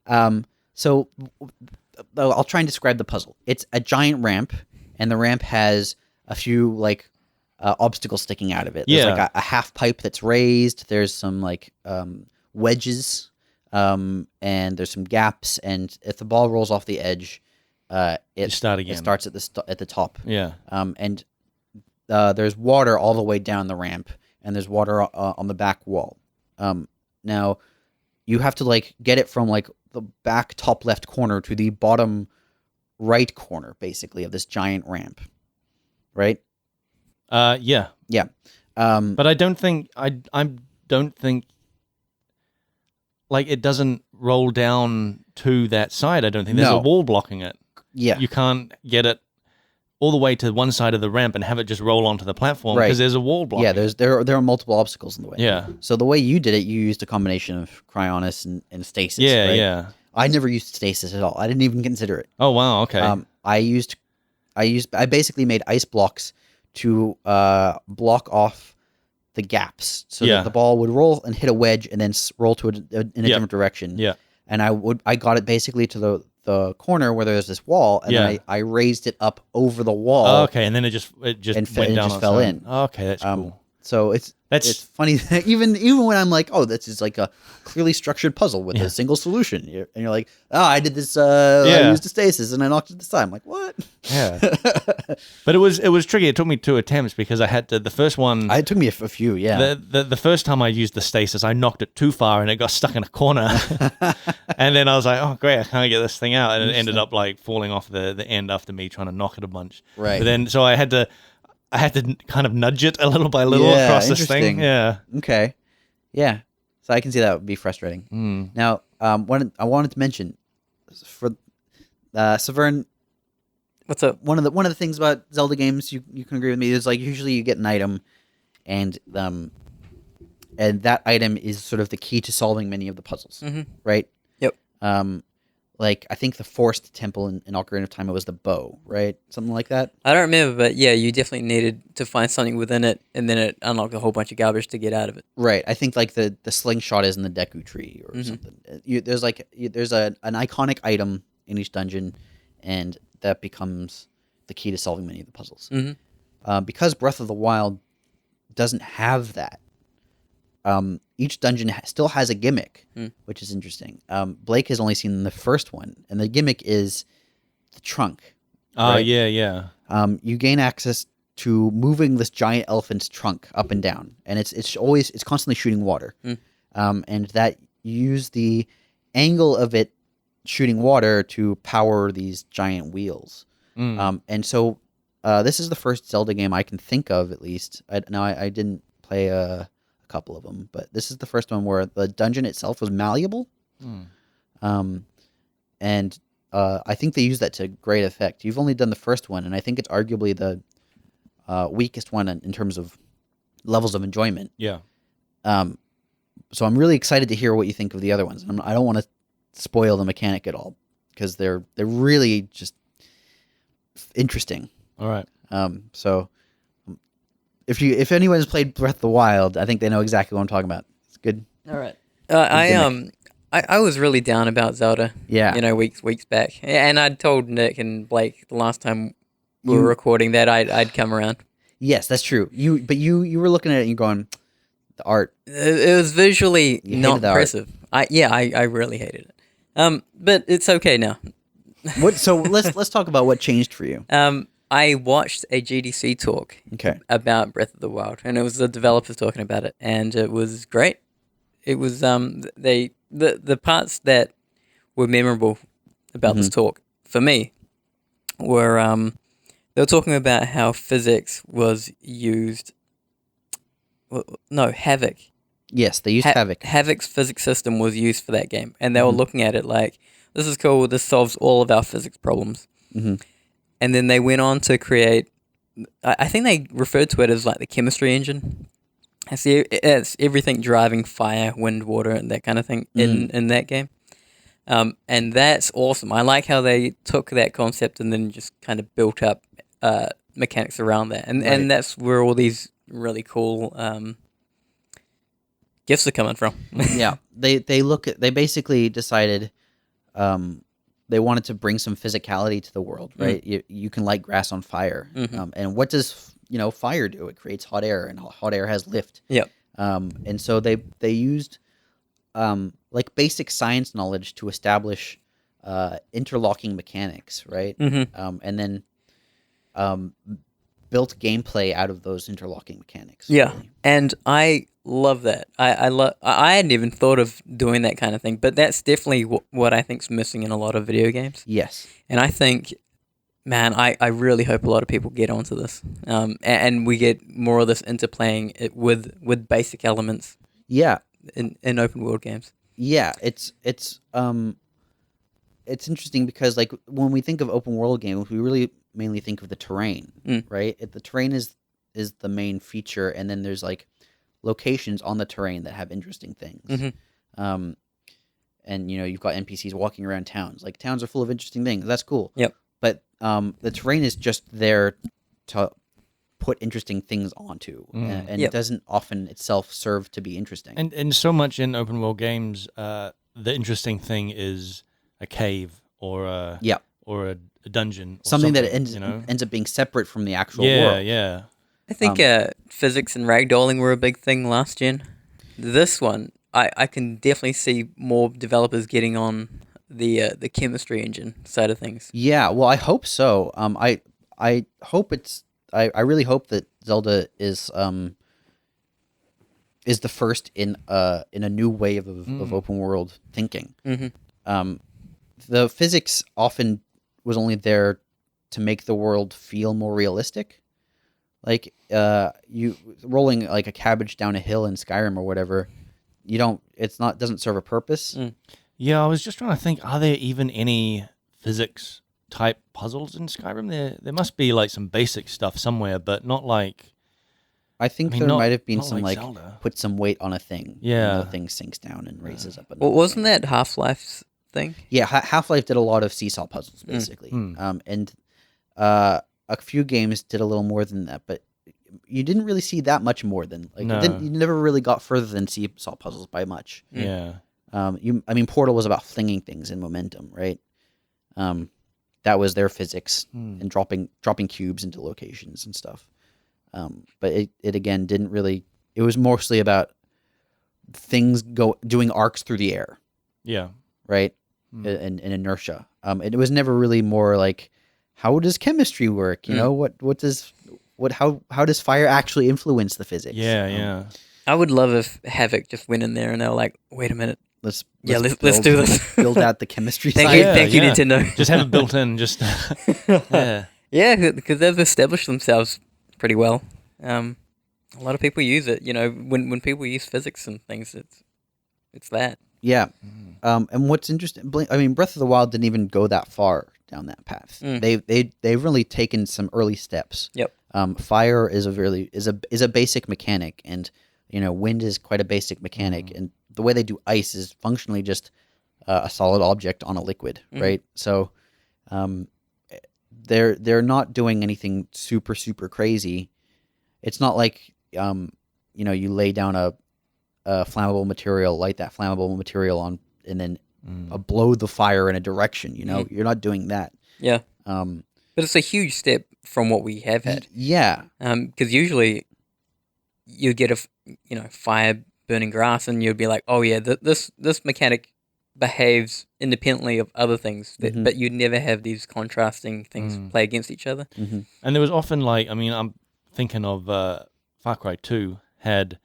there? So I'll try and describe the puzzle. It's a giant ramp, and the ramp has a few like obstacles sticking out of it. There's Yeah. like a half pipe that's raised. There's some like wedges, and there's some gaps. And if the ball rolls off the edge, You start again. It starts at the top. Yeah. And there's water all the way down the ramp, and there's water on the back wall. Now, you have to like get it from like the back top left corner to the bottom right corner, basically, of this giant ramp, right? Yeah. Yeah. But I don't think like it doesn't roll down to that side. I don't think there's No. a wall blocking it. Yeah. You can't get it all the way to one side of the ramp and have it just roll onto the platform Right. because there's a wall blocking. Yeah. it. There are multiple obstacles in the way. Yeah. So the way you did it, you used a combination of Cryonis and stasis. Yeah, right? yeah. I never used stasis at all. I didn't even consider it. Oh wow, okay. I basically made ice blocks to block off the gaps so Yeah. that the ball would roll and hit a wedge and then roll to in a Yep. different direction. Yeah. And I got it basically to the corner where there's this wall, and then Yeah. I raised it up over the wall. Oh, okay, and then it just and went it down. just on fell its own. in. Okay, that's cool. So it's funny that even when I'm like, oh, this is like a clearly structured puzzle with Yeah. a single solution, and you're like, oh, I did this. I Yeah. used a stasis and I knocked it this time. I'm like, what? Yeah. But it was tricky. It took me 2 attempts because I had to. The first one, It took me a few. Yeah. the first time I used the stasis, I knocked it too far and it got stuck in a corner. And then I was like, oh great, I can't get this thing out, and it ended up like falling off the end after me trying to knock it a bunch. Right. But then so I had to kind of nudge it a little by little Yeah, across this interesting. thing. Yeah. Okay. Yeah. So I can see that would be frustrating. Mm. Now, what I wanted to mention for Saveun, What's up? one of the things about Zelda games you can agree with me is like usually you get an item, and that item is sort of the key to solving many of the puzzles, Mhm. right? Yep. Like I think the forced temple in Ocarina of Time, it was the bow, right? Something like that. I don't remember, but yeah, you definitely needed to find something within it, and then it unlocked a whole bunch of garbage to get out of it. Right. I think like the slingshot is in the Deku tree or Mhm. something. There's an iconic item in each dungeon, and that becomes the key to solving many of the puzzles. hmm Because Breath of the Wild doesn't have that. Each dungeon still has a gimmick, Mm. which is interesting. Blake has only seen the first one, and the gimmick is the trunk. Right. Yeah. You gain access to moving this giant elephant's trunk up and down, and it's constantly shooting water. Mm. And that you use the angle of it shooting water to power these giant wheels. And so this is the first Zelda game I can think of, at least. I didn't play a couple of them, but this is the first one where the dungeon itself was malleable. And I think they use that to great effect. You've only done the first one, and I think it's arguably the weakest one in terms of levels of enjoyment. Yeah. So I'm really excited to hear what you think of the other ones. I don't want to spoil the mechanic at all because they're really just interesting. All right. So if anyone's played Breath of the Wild, I think they know exactly what I'm talking about. It's good. All right. gimmick. I was really down about Zelda. Yeah. You know, weeks back, and I'd told Nick and Blake the last time we You- were recording that I'd come around. Yes, that's true. You were looking at it and you're going, the art. It was visually You not hated the art. impressive. I really hated it. But it's okay now. What? So let's talk about what changed for you. I watched a GDC talk Okay. about Breath of the Wild, and it was the developers talking about it, and it was great. It was the parts that were memorable about this talk for me were they were talking about how physics was used. No, Havoc. Yes, they used Havoc. Havoc's physics system was used for that game, and they were looking at it like, this is cool, this solves all of our physics problems. Mhm. And then they went on to create, I think they referred to it as like the chemistry engine. I see it's everything driving fire, wind, water, and that kind of thing in that game. And that's awesome. I like how they took that concept and then just kind of built up mechanics around that. Right. And that's where all these really cool gifts are coming from. Yeah, they basically decided they wanted to bring some physicality to the world, right? You can light grass on fire, and what does fire do? It creates hot air, and hot air has lift. Yep. And so they used like basic science knowledge to establish interlocking mechanics, right? And then built gameplay out of those interlocking mechanics. Yeah, really. and I love that. I hadn't even thought of doing that kind of thing, but that's definitely what I think's missing in a lot of video games. Yes. And I think, man, I really hope a lot of people get onto this, and we get more of this interplaying it with basic elements. Yeah. In open world games. Yeah, it's interesting because like when we think of open world games, we really mainly think of the terrain, right? The terrain is the main feature, and then there's like locations on the terrain that have interesting things. And you've got NPCs walking around towns. Like towns are full of interesting things. That's cool. Yep. But the terrain is just there to put interesting things onto, and it doesn't often itself serve to be interesting. And so much in open world games, the interesting thing is a cave or a dungeon, or something that something, ends up being separate from the actual yeah, world. Yeah. I think physics and ragdolling were a big thing last gen. This one, I can definitely see more developers getting on the chemistry engine side of things. Yeah, well, I hope so. I hope it's. I really hope that Zelda is the first in a new wave of open world thinking. The physics often was only there to make the world feel more realistic. Like you rolling like a cabbage down a hill in Skyrim or whatever, doesn't serve a purpose. Yeah, I was just trying to think, are there even any physics type puzzles in Skyrim? There must be like some basic stuff somewhere, but not like... I think there might have been some like Zelda. put some weight on a thing. Yeah. And the thing sinks down and raises up. Well, wasn't that Half-Life's thing. Yeah, Half-Life did a lot of seesaw puzzles basically, and a few games did a little more than that, but you didn't really see that much more than like No. you never really got further than seesaw puzzles by much. Yeah. I mean, Portal was about flinging things in momentum, right? That was their physics and dropping cubes into locations and stuff. But it again didn't really. It was mostly about things doing arcs through the air, Yeah. right? And inertia. It was never really more like, how does chemistry work? You know, how does fire actually influence the physics? Yeah. I would love if Havoc just went in there and they were like, "Wait a minute, Let's do this. build out the chemistry Thank side. you, thank you, Nintendo." Just have it built in. Just yeah. Yeah, because they've established themselves pretty well. A lot of people use it. You know, when people use physics and things, it's that. Yeah. And what's interesting, I mean, Breath of the Wild didn't even go that far down that path. They've really taken some early steps. Yep. Fire is a basic mechanic, and wind is quite a basic mechanic, and the way they do ice is functionally just a solid object on a liquid, right? So, they're not doing anything super crazy. It's not like you lay down a flammable material, light that flammable material on, and then blow the fire in a direction. You're not doing that. Yeah. But it's a huge step from what we have had. Yeah. Because usually you get a fire burning grass, and you'd be like, oh yeah, this mechanic behaves independently of other things, but you'd never have these contrasting things play against each other. And there was often I'm thinking of Far Cry 2 had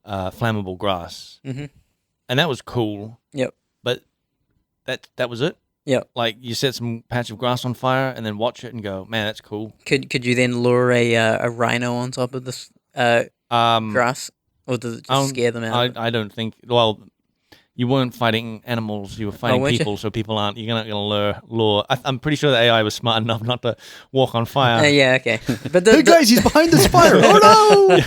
flammable grass, and that was cool. Yep. But that was it. Yep. Like you set some patch of grass on fire and then watch it and go, man, that's cool. Could you then lure a rhino on top of this grass, or does it just scare them out? I don't think. Well, you weren't fighting animals; you were fighting people. You? So people aren't. You're not going to lure. I'm pretty sure the AI was smart enough not to walk on fire. Yeah, okay. But hey guys, he's behind this fire! Oh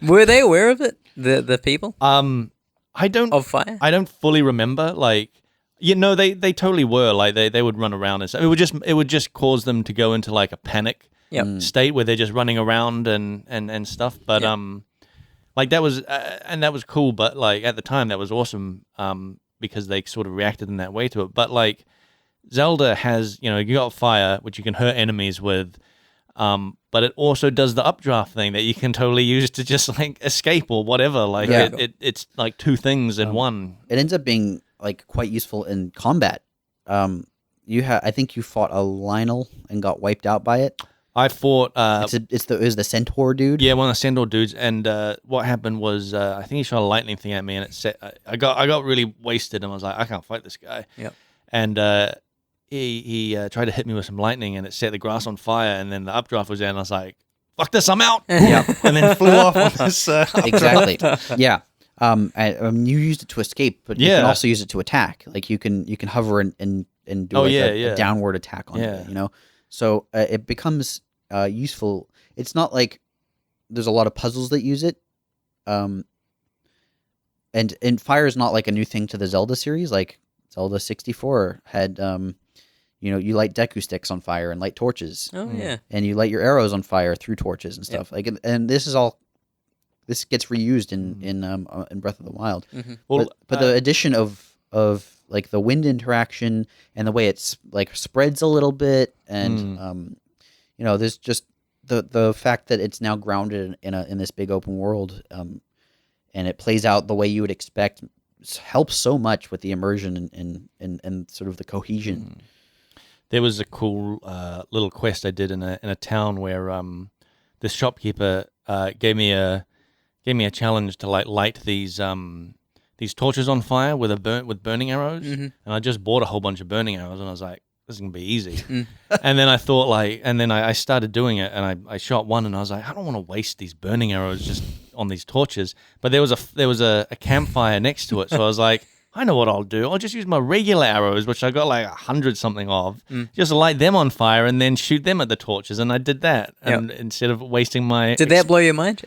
no! Were they aware of it? The people? I don't. Of fire? I don't fully remember. They totally were. Like they would run around and stuff. It would just cause them to go into like a panic state where they're just running around and stuff. But that was and that was cool. But like at the time that was awesome because they sort of reacted in that way to it. But like Zelda has, you got fire which you can hurt enemies with. But it also does the updraft thing that you can totally use to just like escape or whatever. Like it's like two things in one. It ends up being like quite useful in combat. I think you fought a Lionel and got wiped out by it. I fought. It was the centaur dude. Yeah, one of the centaur dudes. And what happened was, I think he shot a lightning thing at me, and it set. I got really wasted, and I was like, I can't fight this guy. Yep. And he tried to hit me with some lightning, and it set the grass on fire. And then the updraft was there, and I was like, "Fuck this, I'm out!" Yeah, and then flew off on this. Exactly. Yeah. You used it to escape, but you can also use it to attack. Like you can hover and do a downward attack on it. So it becomes useful. It's not like there's a lot of puzzles that use it. And fire is not like a new thing to the Zelda series. Like Zelda 64 had you light Deku sticks on fire and light torches. Oh yeah. And you light your arrows on fire through torches and stuff. Like and this gets reused in Breath of the Wild. Well, but the addition of like the wind interaction and the way it's like spreads a little bit, and there's just the fact that it's now grounded in this big open world, and it plays out the way you would expect helps so much with the immersion and sort of the cohesion. There was a cool little quest I did in a town where this shopkeeper gave me a challenge to light these torches on fire with burning arrows, and I just bought a whole bunch of burning arrows, and I was like, this is gonna be easy. And then I thought I started doing it, and I shot one, and I was like, I don't want to waste these burning arrows just on these torches. But there was a campfire next to it, so I was like, I know what I'll do. I'll just use my regular arrows, which I got like 100 something of, just light them on fire and then shoot them at the torches, and I did that. And instead of wasting my Did that blow your mind?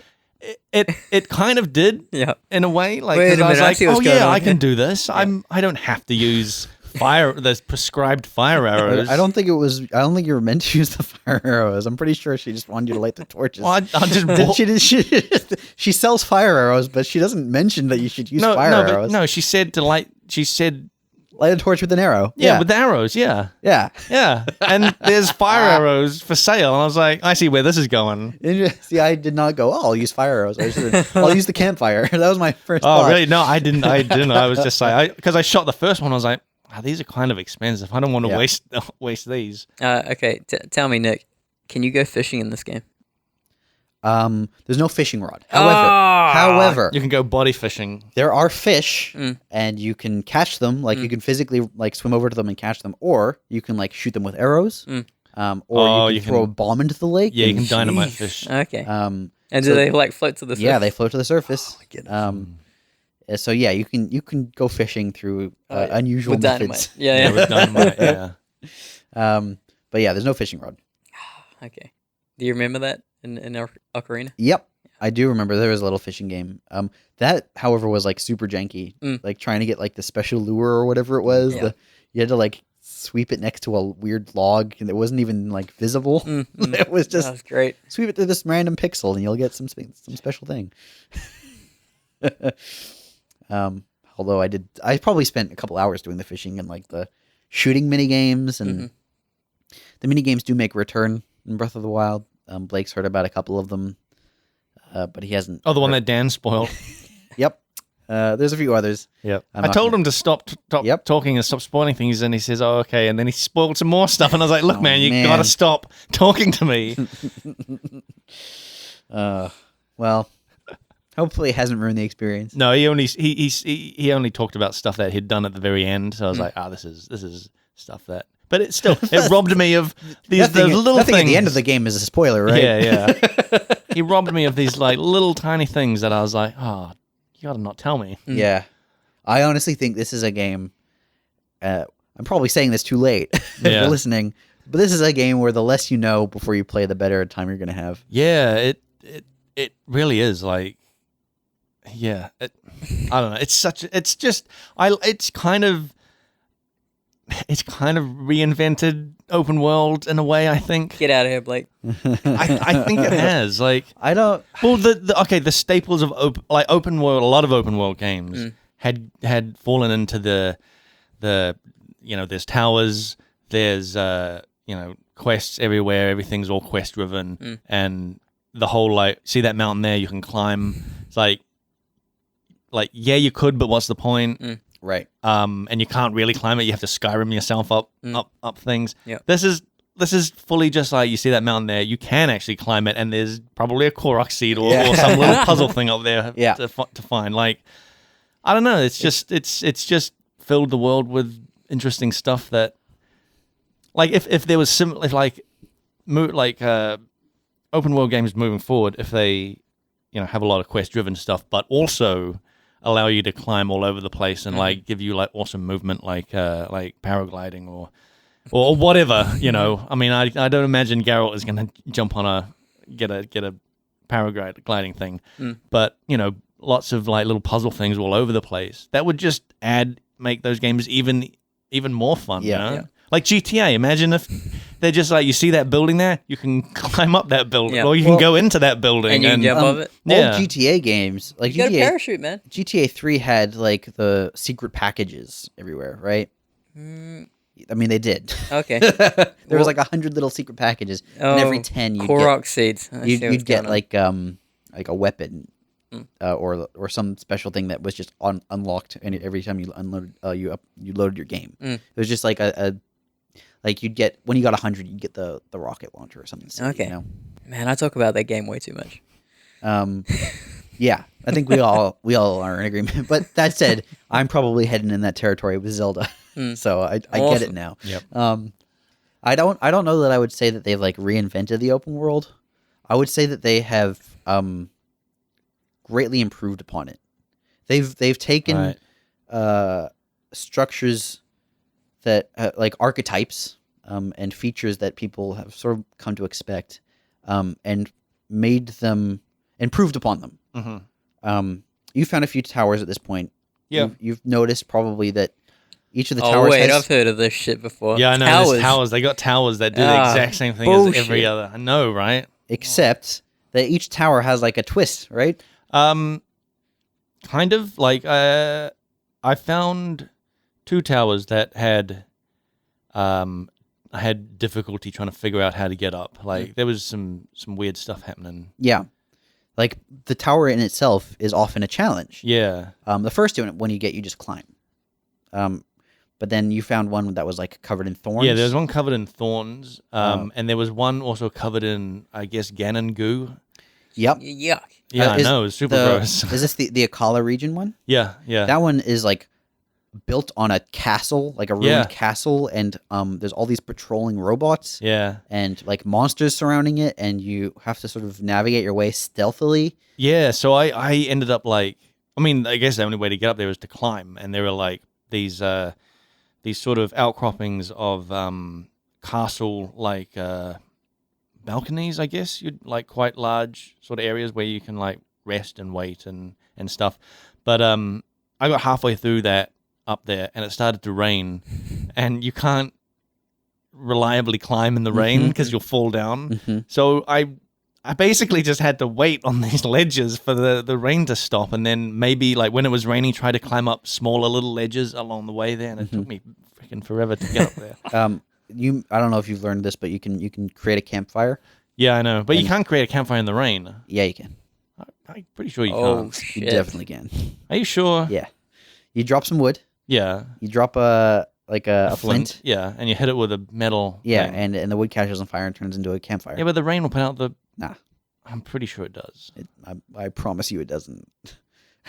It kind of did, in a way. Like, 'cause I was like, I can do this. I don't have to use there's prescribed fire arrows. I don't think it was. I don't think you were meant to use the fire arrows. I'm pretty sure she just wanted you to light the torches. Well, I'll just She sells fire arrows, but she doesn't mention that you should use fire arrows. No, she said to light. She said light a torch with an arrow. Yeah, with the arrows. Yeah. Yeah. And there's fire arrows for sale. And I was like, I see where this is going. See, I did not go, I'll use fire arrows. I'll use the campfire. That was my first Oh, thought. really? No, I didn't. I was just like, because I shot the first one, I was like, these are kind of expensive. I don't want to waste these. Okay, tell me, Nick, can you go fishing in this game? There's no fishing rod. However, you can go body fishing. There are fish, and you can catch them. Like you can physically like swim over to them and catch them, or you can like shoot them with arrows, or you can throw a bomb into the lake. Yeah, you can dynamite fish. Okay. And do they like float to the surface? Yeah, they float to the surface. Oh, my goodness. So yeah, you can go fishing through unusual with methods. Dynamite. Yeah. With dynamite. Yeah. But yeah, there's no fishing rod. Okay. Do you remember that in Ocarina? Yep. I do remember there was a little fishing game. That, however, was like super janky. Like trying to get like the special lure or whatever it was. Yeah. You had to like sweep it next to a weird log, and it wasn't even like visible. It was just that was great. Sweep it through this random pixel, and you'll get some special thing. Although I probably spent a couple hours doing the fishing and like the shooting mini games, and the mini games do make a return in Breath of the Wild. Blake's heard about a couple of them, but he hasn't. Oh, the one that Dan spoiled. Yep. There's a few others. Yep. I told him to stop talking and stop spoiling things, and he says, "Oh, okay." And then he spoiled some more stuff, and I was like, "Look, man, you gotta stop talking to me." Well, hopefully it hasn't ruined the experience. No, he only talked about stuff that he'd done at the very end. So I was like, this is stuff that. But it still robbed me of these little things. Nothing at the end of the game is a spoiler, right? Yeah. He robbed me of these like little tiny things that I was like, you gotta not tell me. Yeah, I honestly think this is a game. I'm probably saying this too late if you're listening, but this is a game where the less you know before you play, the better time you're gonna have. Yeah, it really is like. Yeah, I don't know. It's kind of reinvented open world in a way. I think. Get out of here, Blake. I think it has. Like I don't. Well, the staples of open world. A lot of open world games had fallen into the there's towers. There's quests everywhere. Everything's all quest driven, and the whole see that mountain there, you can climb. It's like yeah, you could, but what's the point? Right. And you can't really climb it. You have to Skyrim yourself up things. Yep. This is fully just like you see that mountain there. You can actually climb it, and there's probably a Korok seed or some little puzzle thing up there to find. Like I don't know. It's just filled the world with interesting stuff that like if there was open world games moving forward, if they have a lot of quest driven stuff, but also allow you to climb all over the place and like give you like awesome movement like paragliding or whatever, I mean I don't imagine Geralt is going to jump on get a paragliding thing, but lots of like little puzzle things all over the place that would just make those games even more fun. Like GTA, imagine if they're just like, you see that building there, you can climb up that building, or you can go into that building. And you can jump off it. Old GTA games, like you got a parachute, man. GTA 3 had like the secret packages everywhere, right? I mean, they did. Okay. There was like 100 little secret packages, and every 10 Korok seeds. You'd get like a weapon. Or some special thing that was just unlocked, and every time you unloaded, you loaded your game. It was just like like you'd get when you got 100, you'd get the rocket launcher or something. Silly, okay, man, I talk about that game way too much. Yeah, I think we all are in agreement. But that said, I'm probably heading in that territory with Zelda, so I get it now. Yep. I don't know that I would say that they've like reinvented the open world. I would say that they have greatly improved upon it. They've taken structures that like archetypes and features that people have sort of come to expect, and made them improved upon them. Mm-hmm. You found a few towers at this point. Yeah, you've noticed probably that Each of the Oh towers wait, has I've heard of this shit before. Yeah, I know. Towers. There's towers. They got towers that do the Ah, exact same thing as every bullshit. other. I know, right? except that each tower has like a twist, right? Kind of like I found 2 towers that had I had difficulty trying to figure out how to get up. Like there was some weird stuff happening. Yeah. Like the tower in itself is often a challenge. Yeah. The first one you get, you just climb. But then you found one that was like covered in thorns. Yeah, there was one covered in thorns. And there was one also covered in, I guess, Ganon goo. Yep. Yuck. Yeah, I know. It was super gross. Is this the Akala region one? Yeah. That one is like built on a castle, like a ruined castle, and there's all these patrolling robots. Yeah. And like monsters surrounding it, and you have to sort of navigate your way stealthily. Yeah, so I ended up like, I mean, I guess the only way to get up there was to climb, and there were like these sort of outcroppings of castle like balconies, I guess, you'd like quite large sort of areas where you can like rest and wait and stuff. But I got halfway through that up there and it started to rain, and you can't reliably climb in the rain because you'll fall down. So I basically just had to wait on these ledges for the rain to stop, and then maybe like when it was raining, try to climb up smaller little ledges along the way there, and it took me freaking forever to get up there. I don't know if you've learned this, but you can create a campfire. Yeah, I know, but you can't create a campfire in the rain. Yeah, you can. I'm pretty sure you Oh can't. shit. You definitely can. Are you sure? Yeah. You drop some wood. Yeah. You drop a flint. Yeah, and you hit it with a metal. Yeah, thing. and the wood catches on fire and turns into a campfire. Yeah, but the rain will put out the. Nah. I'm pretty sure it does. I promise you it doesn't.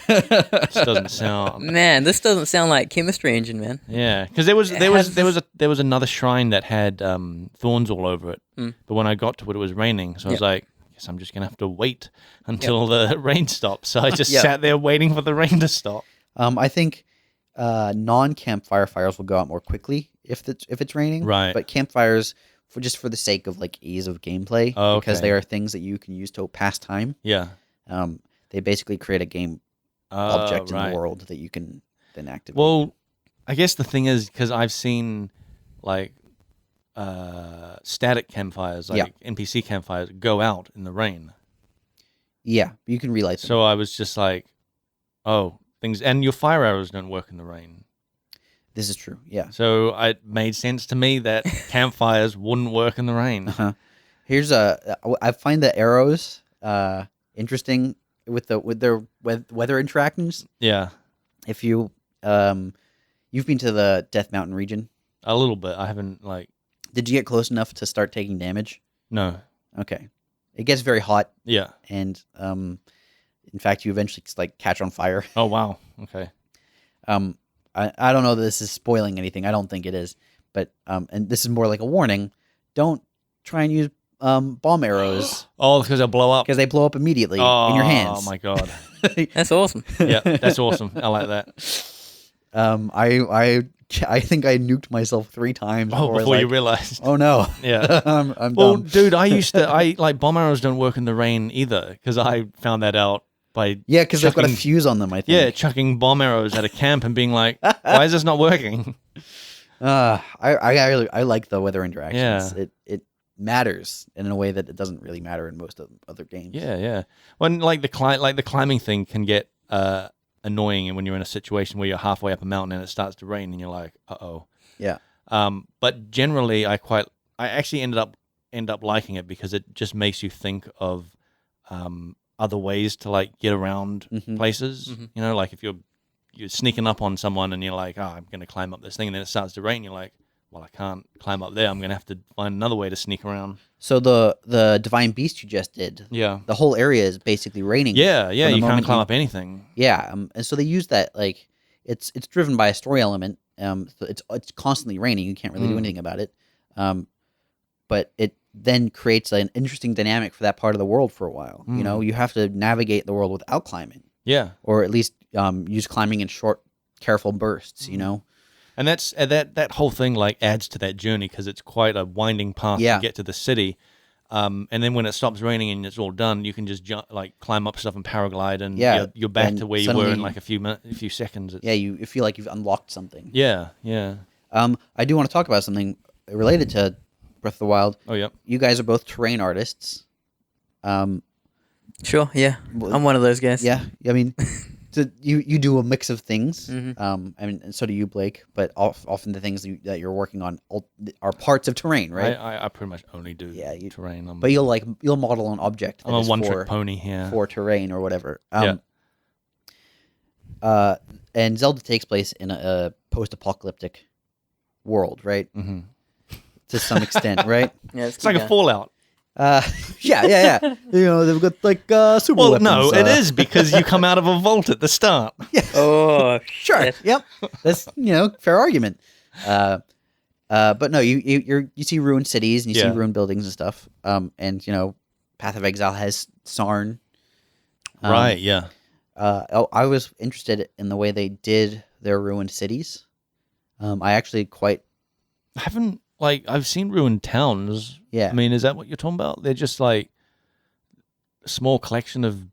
This doesn't sound. Man, this doesn't sound like chemistry engine, man. Yeah, because there was another shrine that had thorns all over it. But when I got to it, it was raining, so I was like, I guess I'm just gonna have to wait until the rain stops. So I just sat there waiting for the rain to stop. I think non-campfire fires will go out more quickly if it's raining. Right. But campfires, for the sake of like ease of gameplay, because they are things that you can use to pass time. Yeah. They basically create a game object in the world that you can then activate. Well, I guess the thing is, because I've seen like static campfires, like NPC campfires, go out in the rain. Yeah, you can relight them. So I was just like, oh, things, and your fire arrows don't work in the rain. This is true. Yeah. So it made sense to me that campfires wouldn't work in the rain. Here's I find the arrows interesting with their weather interactions. Yeah. If you've been to the Death Mountain region, A little bit. I haven't like. did you get close enough to start taking damage? No. Okay. It gets very hot, Yeah. and in fact, you eventually like catch on fire. Oh wow. Okay. I don't know that this is spoiling anything. I don't think it is, but and this is more like a warning. Don't try and use bomb arrows Oh, because they'll blow up. because they blow up immediately in your hands. Oh my god. That's awesome. Yeah, that's awesome. I like that. I think I nuked myself 3 times Before you realized. oh no. Yeah. I'm Well, dumb. dude, I like bomb arrows don't work in the rain either because I found that out by Yeah, because they've got a chucking- fuse on them. I think. yeah chucking bomb arrows at a camp and being like, why is this not working? I like the weather interactions. Yeah. It matters in a way that it doesn't really matter in most of other games. Yeah. When like the climbing thing can get annoying, and when you're in a situation where you're halfway up a mountain and it starts to rain and you're like, uh-oh. Yeah. But generally, I actually end up liking it because it just makes you think of other ways to like get around places. You know, like if you're sneaking up on someone and you're like, oh, I'm going to climb up this thing, and then it starts to rain, you're like, well, I can't climb up there. I'm going to have to find another way to sneak around. So the Divine Beast you just did, Yeah. the whole area is basically raining. Yeah. the You can't moment climb you- up anything. Yeah, and so they use that like it's driven by a story element. So it's constantly raining. You can't really do anything about it. But it then creates an interesting dynamic for that part of the world for a while. You know, you have to navigate the world without climbing, Yeah. or at least use climbing in short, careful bursts. You know. And that whole thing like adds to that journey because it's quite a winding path Yeah. to get to the city. And then when it stops raining and it's all done, you can just climb up stuff and paraglide, and Yeah, you're back and to where you were in suddenly- like a few seconds. It's, Yeah, you feel like you've unlocked something. yeah, yeah. I do want to talk about something related to Breath of the Wild. Oh, yeah. You guys are both terrain artists. Sure, yeah. I'm one of those guys. Yeah, I mean, you do a mix of things. Mhm. I mean, and so do you, Blake. But often the things that you're working on are parts of terrain, right? I pretty much only do terrain. But you'll model an object. I'm a one-trick pony here. For terrain or whatever. Yeah. And Zelda takes place in a post-apocalyptic world, right? Mm-hmm. To some extent, right? Yeah, It's like a Fallout. Yeah. They've got like super Well, weapons. no, it is because you come out of a vault at the start. Oh, Sure. shit. Yep. That's fair argument. But no, you see ruined cities and you see Yeah. ruined buildings and stuff. And Path of Exile has Sarn. Right, yeah. I was interested in the way they did their ruined cities. I actually quite. I haven't, I've seen ruined towns. Yeah. I mean, is that what you're talking about? They're just like a small collection of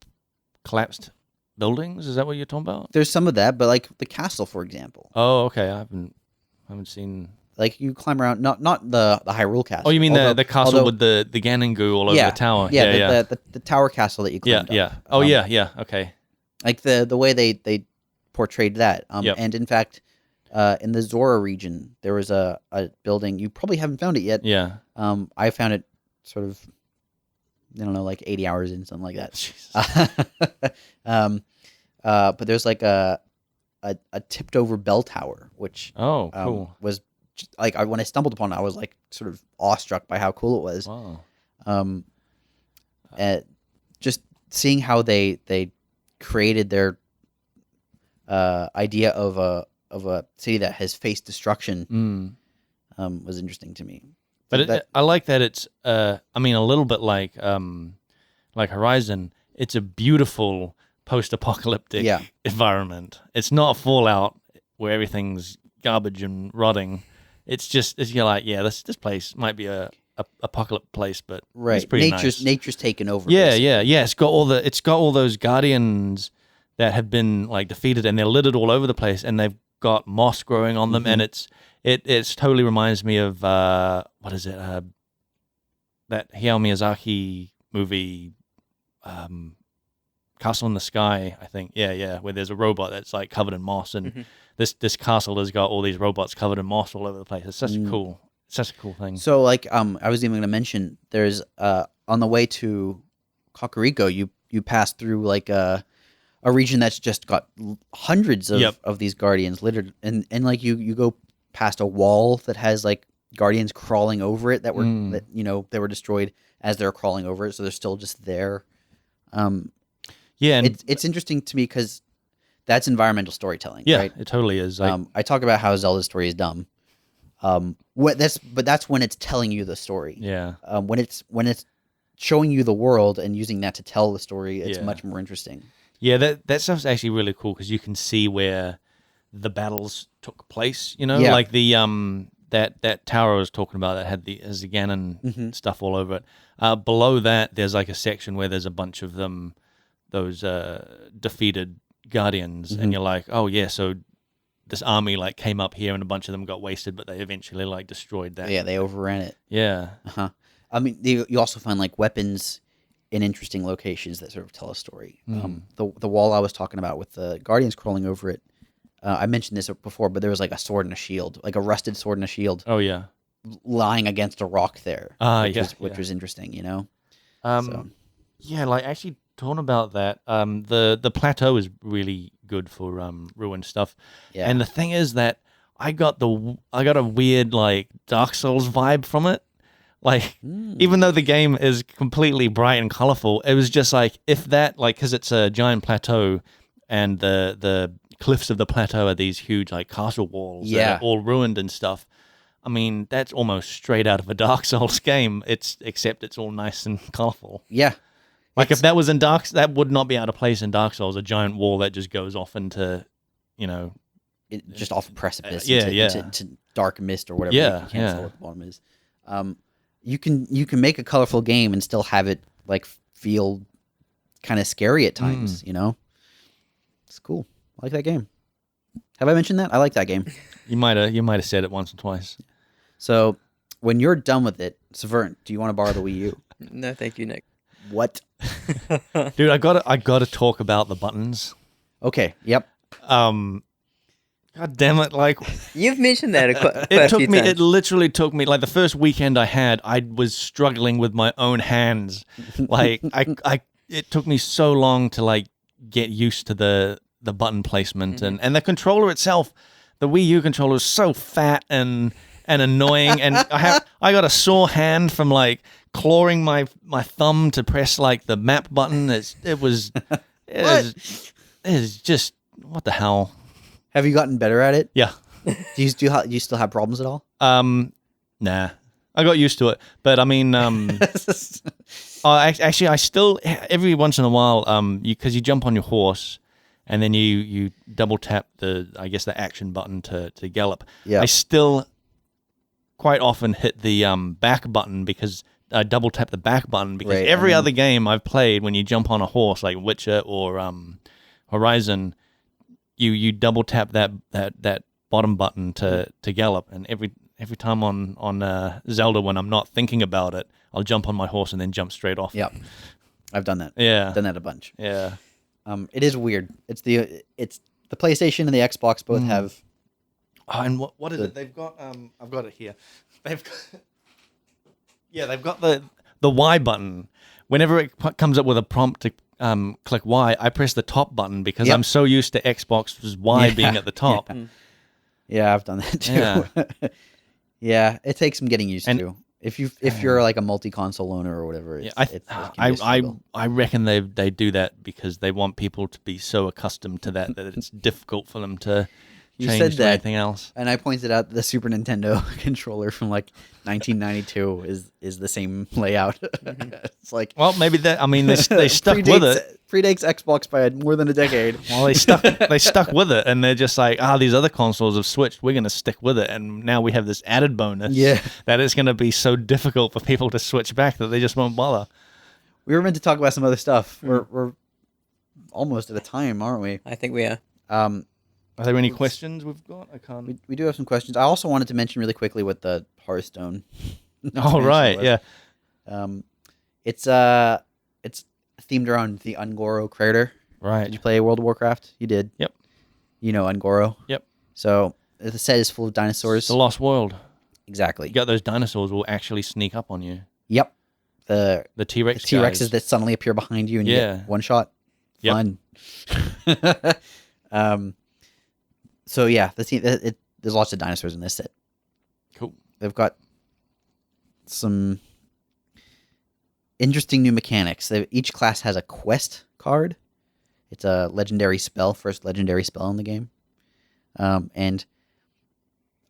collapsed buildings? Is that what you're talking about? There's some of that, but like the castle, for example. Oh, okay. I haven't seen. Like you climb around, not the Hyrule Castle. Oh, you mean the castle although- with the Ganongu all over the tower? Yeah, the tower castle that you yeah, climbed yeah. up. Oh, yeah. Okay. Like the way they portrayed that. Yep. And in fact, in the Zora region, there was a building. You probably haven't found it yet. Yeah. I found it sort of, I don't know, like 80 hours in, something like that. Jesus. But there's like a tipped over bell tower, which Oh, cool. was just, like when I stumbled upon it, I was like sort of awestruck by how cool it was. Wow. Just seeing how they created their idea of a city that has faced destruction was interesting to me. But I like that it's a little bit like Horizon. It's a beautiful post-apocalyptic environment. It's not a Fallout where everything's garbage and rotting. You're like, yeah, this place might be a apocalypse place, but it's pretty nice. Nature's taken over. Yeah, basically. yeah. It's got all those guardians that have been like defeated, and they're littered all over the place, and they've got moss growing on them, and it's totally reminds me of what is it? That Hayao Miyazaki movie, Castle in the Sky, I think. Yeah, where there's a robot that's like covered in moss, and this castle has got all these robots covered in moss all over the place. It's such a cool thing. So like I was even going to mention there's on the way to Kakariko, you pass through like a region that's just got hundreds of these guardians littered, and like you go past a wall that has like guardians crawling over it that were destroyed as they're crawling over it, so they're still just there. And it's interesting to me because that's environmental storytelling. Yeah, right? it totally is. I talk about how Zelda's story is dumb. But that's when it's telling you the story. Yeah. When it's showing you the world and using that to tell the story, it's much more interesting. Yeah, that stuff's actually really cool because you can see where the battles took place. Yeah. Like the that tower I was talking about that had the Ganon stuff all over it. Below that, there's like a section where there's a bunch of them, those defeated guardians, and you're like, oh yeah, so this army like came up here and a bunch of them got wasted, but they eventually like destroyed that. Yeah, they overran it. Yeah. I mean, you also find like weapons in interesting locations that sort of tell a story. The wall I was talking about with the guardians crawling over it, I mentioned this before, but there was like a sword and a shield, like a rusted sword and a shield. Oh yeah. Lying against a rock there, which was interesting, Yeah, like actually talking about that, the plateau is really good for ruined stuff. Yeah. And the thing is that I got a weird like Dark Souls vibe from it. Like even though the game is completely bright and colorful, it was just like if that like because it's a giant plateau and the cliffs of the plateau are these huge like castle walls that are all ruined and stuff. I mean, that's almost straight out of a Dark Souls game. Except it's all nice and colorful. Yeah. Like if that was in that would not be out of place in Dark Souls. A giant wall that just goes off into, just off a precipice. Into dark mist or whatever. Yeah, you can't tell what the bottom is. you can make a colorful game and still have it like feel kind of scary at times. You know, it's cool. I like that game. Have I mentioned that? I like that game. You might have said it once or twice. So when you're done with it, Saveun, do you want to borrow the Wii U? No, thank you, Nick. What? Dude, I gotta talk about the buttons. Okay. Yep. God damn it! Like You've mentioned that quite a it few took me. times. It literally took me. Like the first weekend I had, I was struggling with my own hands. Like it took me so long to like get used to the button placement and the controller itself. The Wii U controller is so fat and annoying, and I got a sore hand from like clawing my thumb to press like the map button. It was just what the hell. Have you gotten better at it? Yeah. Do you still have problems at all? Nah. I got used to it, but I mean, actually, I still every once in a while, because you jump on your horse, and then you double tap the action button to gallop. Yeah. I still quite often hit the back button because I double tap the back button because every other game I've played, when you jump on a horse like Witcher or Horizon, you double tap that bottom button to gallop, and every time on Zelda, when I'm not thinking about it, I'll jump on my horse and then jump straight off. Yep. I've done that. Yeah. Done that a bunch. Yeah. It is weird. It's the PlayStation and the Xbox both have. Oh, and what is it? They've got I've got it here. They've got the Y button. Whenever it comes up with a prompt to click Y, I press the top button because I'm so used to Xbox's Y being at the top. Yeah, I've done that too. Yeah. Yeah, it takes some getting used to. If you're like a multi-console owner or whatever, I reckon they do that because they want people to be so accustomed to that it's difficult for them to change to anything else. And I pointed out the Super Nintendo controller from like 1992 is the same layout. It's like, well, maybe that. I mean, they stuck with it. Predates Xbox by more than a decade. Well, they stuck with it, and they're just like, these other consoles have switched. We're going to stick with it, and now we have this added bonus. Yeah. That it's going to be so difficult for people to switch back that they just won't bother. We were meant to talk about some other stuff. We're almost at a time, aren't we? I think we are. Are there any questions we've got? I can't. We do have some questions. I also wanted to mention really quickly what the Hearthstone. Oh right, was. Yeah. It's themed around the Ungoro crater. Right. Did you play World of Warcraft? You did. Yep. You know Ungoro. Yep. So the set is full of dinosaurs. The Lost World. Exactly. You got those dinosaurs will actually sneak up on you. Yep. The T-Rex. T-Rexes that suddenly appear behind you and you get one shot. Fun. So yeah, there's lots of dinosaurs in this set. Cool. They've got some interesting new mechanics. Each class has a quest card. It's a legendary spell, first legendary spell in the game. And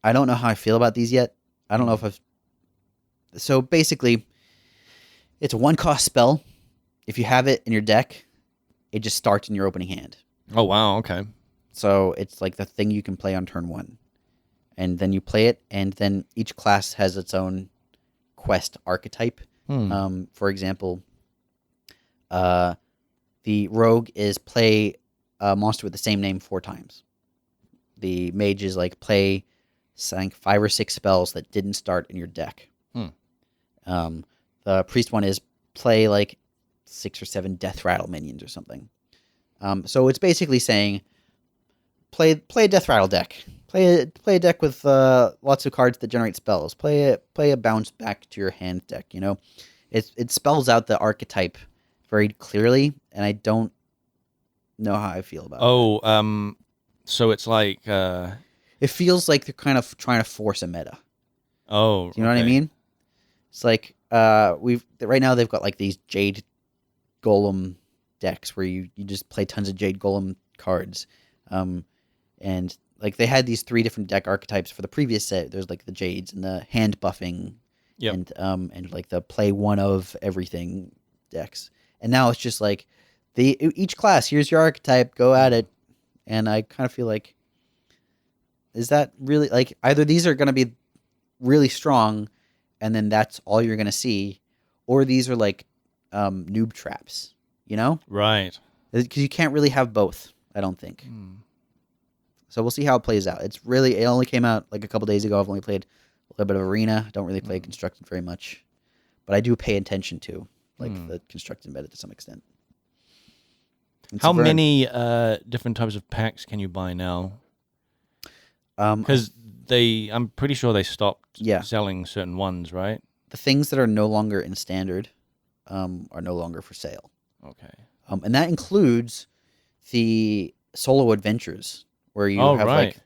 I don't know how I feel about these yet. I don't know if I've... So basically, it's a one-cost spell. If you have it in your deck, it just starts in your opening hand. Oh, wow, okay. So it's like the thing you can play on turn one. And then you play it, and then each class has its own quest archetype. For example, the rogue is play a monster with the same name 4 times. The mage is like play 5 or 6 spells that didn't start in your deck. The priest one is play like 6 or 7 death rattle minions or something. So it's basically saying play a death rattle deck. Play a deck with lots of cards that generate spells. Play a bounce back to your hand deck. You know, it spells out the archetype very clearly, and I don't know how I feel about it. So it's like it feels like they're kind of trying to force a meta. Oh, do you know what I mean? It's like right now they've got like these Jade Golem decks where you just play tons of Jade Golem cards, and like they had these 3 different deck archetypes for the previous set. There's like the Jades and the hand buffing, and like the play one of everything decks. And now it's just like each class, here's your archetype, go at it. And I kind of feel like, is that really like either these are going to be really strong and then that's all you're gonna see, or these are like noob traps, you know, Right. because you can't really have both. I don't think. So we'll see how it plays out. It only came out like a couple days ago. I've only played a little bit of Arena. Don't really play Constructed very much, but I do pay attention to like the Constructed meta to some extent. And How Saveun- many different types of packs can you buy now? Because I'm pretty sure they stopped selling certain ones, right? the things that are no longer in standard are no longer for sale. Okay. And that includes the solo adventures where you have like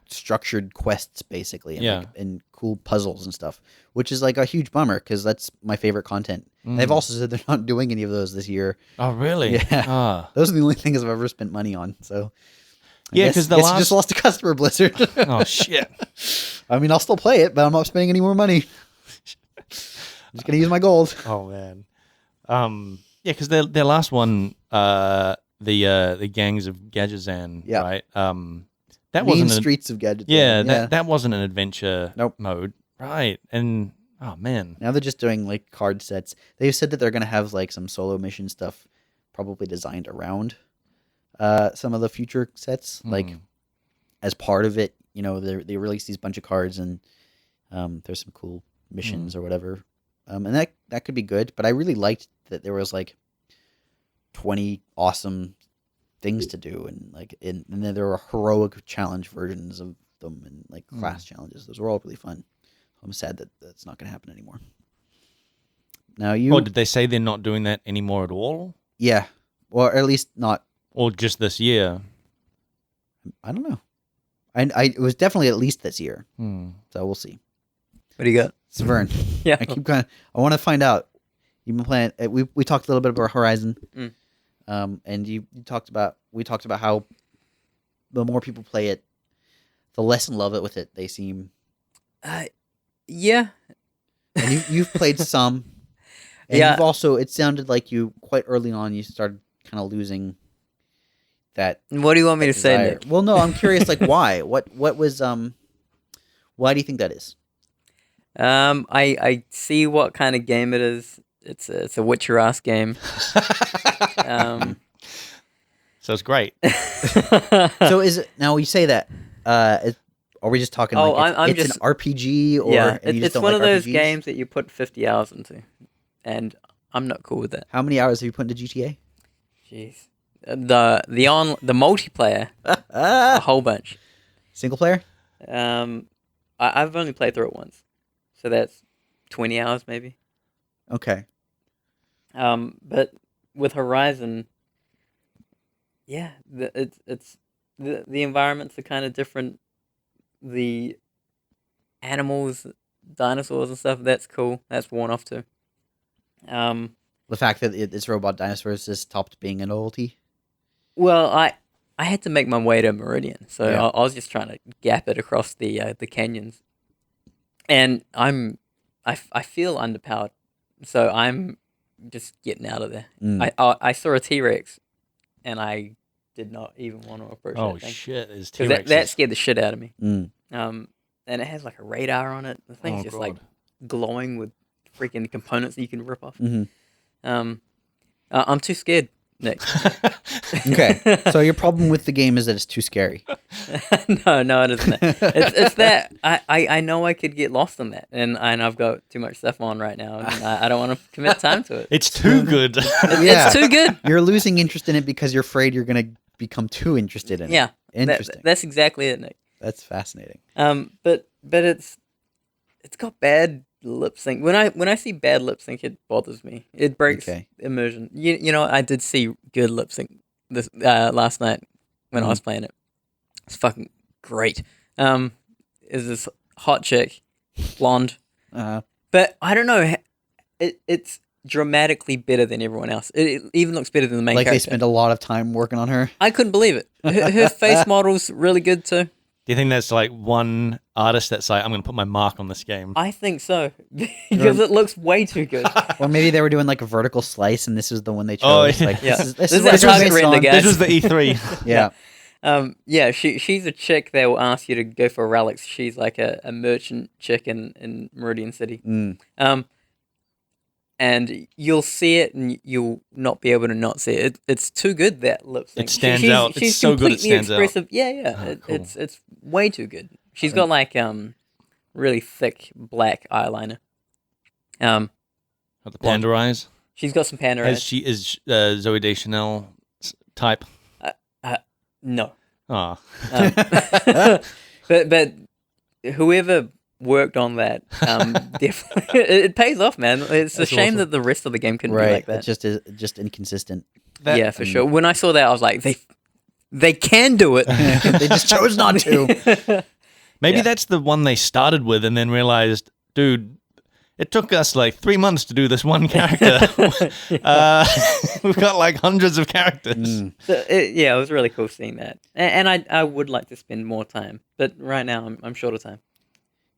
structured quests basically, and, like, and cool puzzles and stuff, which is like a huge bummer because that's my favorite content. And they've also said they're not doing any of those this year. Oh, really? Yeah. Those are the only things I've ever spent money on. So because you just lost a customer, Blizzard. Oh shit! I mean, I'll still play it, but I'm not spending any more money. I'm just gonna use my gold. Oh man. Yeah, because their last one, the Gangs of Gadgetzan, right? That wasn't Streets of Gadgetzan. Yeah, that wasn't an adventure Nope. mode, right? And oh man, now they're just doing like card sets. They've said that they're gonna have like some solo mission stuff, probably designed around some of the future sets, like as part of it. You know, they release these bunch of cards, and there's some cool missions or whatever, and that could be good. But I really liked that there was like 20 awesome things to do, and and then there were heroic challenge versions of them, and like class challenges. Those were all really fun. I'm sad that that's not going to happen anymore. Now did they say they're not doing that anymore at all? Yeah, or at least not. Or just this year? I don't know. It was definitely at least this year. So we'll see. What do you got? Saveun. Yeah. I want to find out. You've been playing. We talked a little bit about Horizon. And we talked about how the more people play it, the less in love with it they seem. Yeah. And you've played some. And you've also, it sounded like you quite early on you started kind of losing that. What do you want me to say, Nick? Well, no, I'm curious, like why? What was why do you think that is? I see what kind of game it is. It's a Witcher ass game. So it's great. So is it now? You say that. Are we just talking? I'm just an RPG, or yeah, and it's don't one like of those RPGs? games that you put 50 hours into, and I'm not cool with that. How many hours have you put into GTA? Jeez, the multiplayer, a whole bunch. Single player? I've only played through it once, so that's 20 hours maybe. Okay. But with Horizon, yeah, the environments are kind of different. The animals, dinosaurs and stuff, that's cool. That's worn off too. The fact that it's robot dinosaurs has stopped being a novelty. Well, I had to make my way to Meridian, so Yeah. I was just trying to gap it across the canyons, and I feel underpowered, so I'm just getting out of there. I saw a T-Rex, and I did not even want to approach Oh that thing. shit! Is 'Cause T-Rex? that scared the shit out of me. Mm. And it has like a radar on it. The thing's just like God. glowing with freaking components that you can rip off. Mhm. I'm too scared, Nick. Okay. So your problem with the game is that it's too scary. No, it isn't. It's that I know I could get lost in that, and I've got too much stuff on right now, and I don't want to commit time to it. It's too good. Yeah. It's too good. You're losing interest in it because you're afraid you're going to become too interested in it. Yeah, Interesting. that's exactly it, Nick. That's fascinating. But it's got bad lip sync. When I see bad lip sync, it bothers me. It breaks immersion. You know, I did see good lip sync this last night when I was playing it. It's fucking great. Is this hot chick, blonde? But I don't know. It's dramatically better than everyone else. It even looks better than the main Like character. they spent a lot of time working on her. I couldn't believe it. Her face model's really good too. Do you think that's like one artist that's like, I'm going to put my mark on this game? I think so because it looks way too good. Or maybe they were doing like a vertical slice and this is the one they chose. Oh, yeah. Like, Yeah. this This is is what a it's target based render, on. guys. This was the E3. Yeah. Yeah, she's a chick that will ask you to go for relics. She's like a merchant chick in Meridian City. Mm. And you'll see it, and you'll not be able to not see it. It's too good, that lip sync. It stands out. She's It's so good it completely stands out. expressive. Yeah. Oh, cool. It's way too good. She's got like really thick black eyeliner. Got the panda eyes. She's got some panda eyes. She is Zoe Deschanel type. No. Ah, but whoever worked on that, definitely it pays off, man. It's a shame awesome. that the rest of the game couldn't be Right. like that. It's just inconsistent. Yeah, for sure. When I saw that, I was like, they can do it. They just chose not to. maybe Yeah. that's the one they started with and then realized, dude, it took us like 3 months to do this one character. We've got like hundreds of characters. So it was really cool seeing that, and I would like to spend more time, but right now I'm short of time.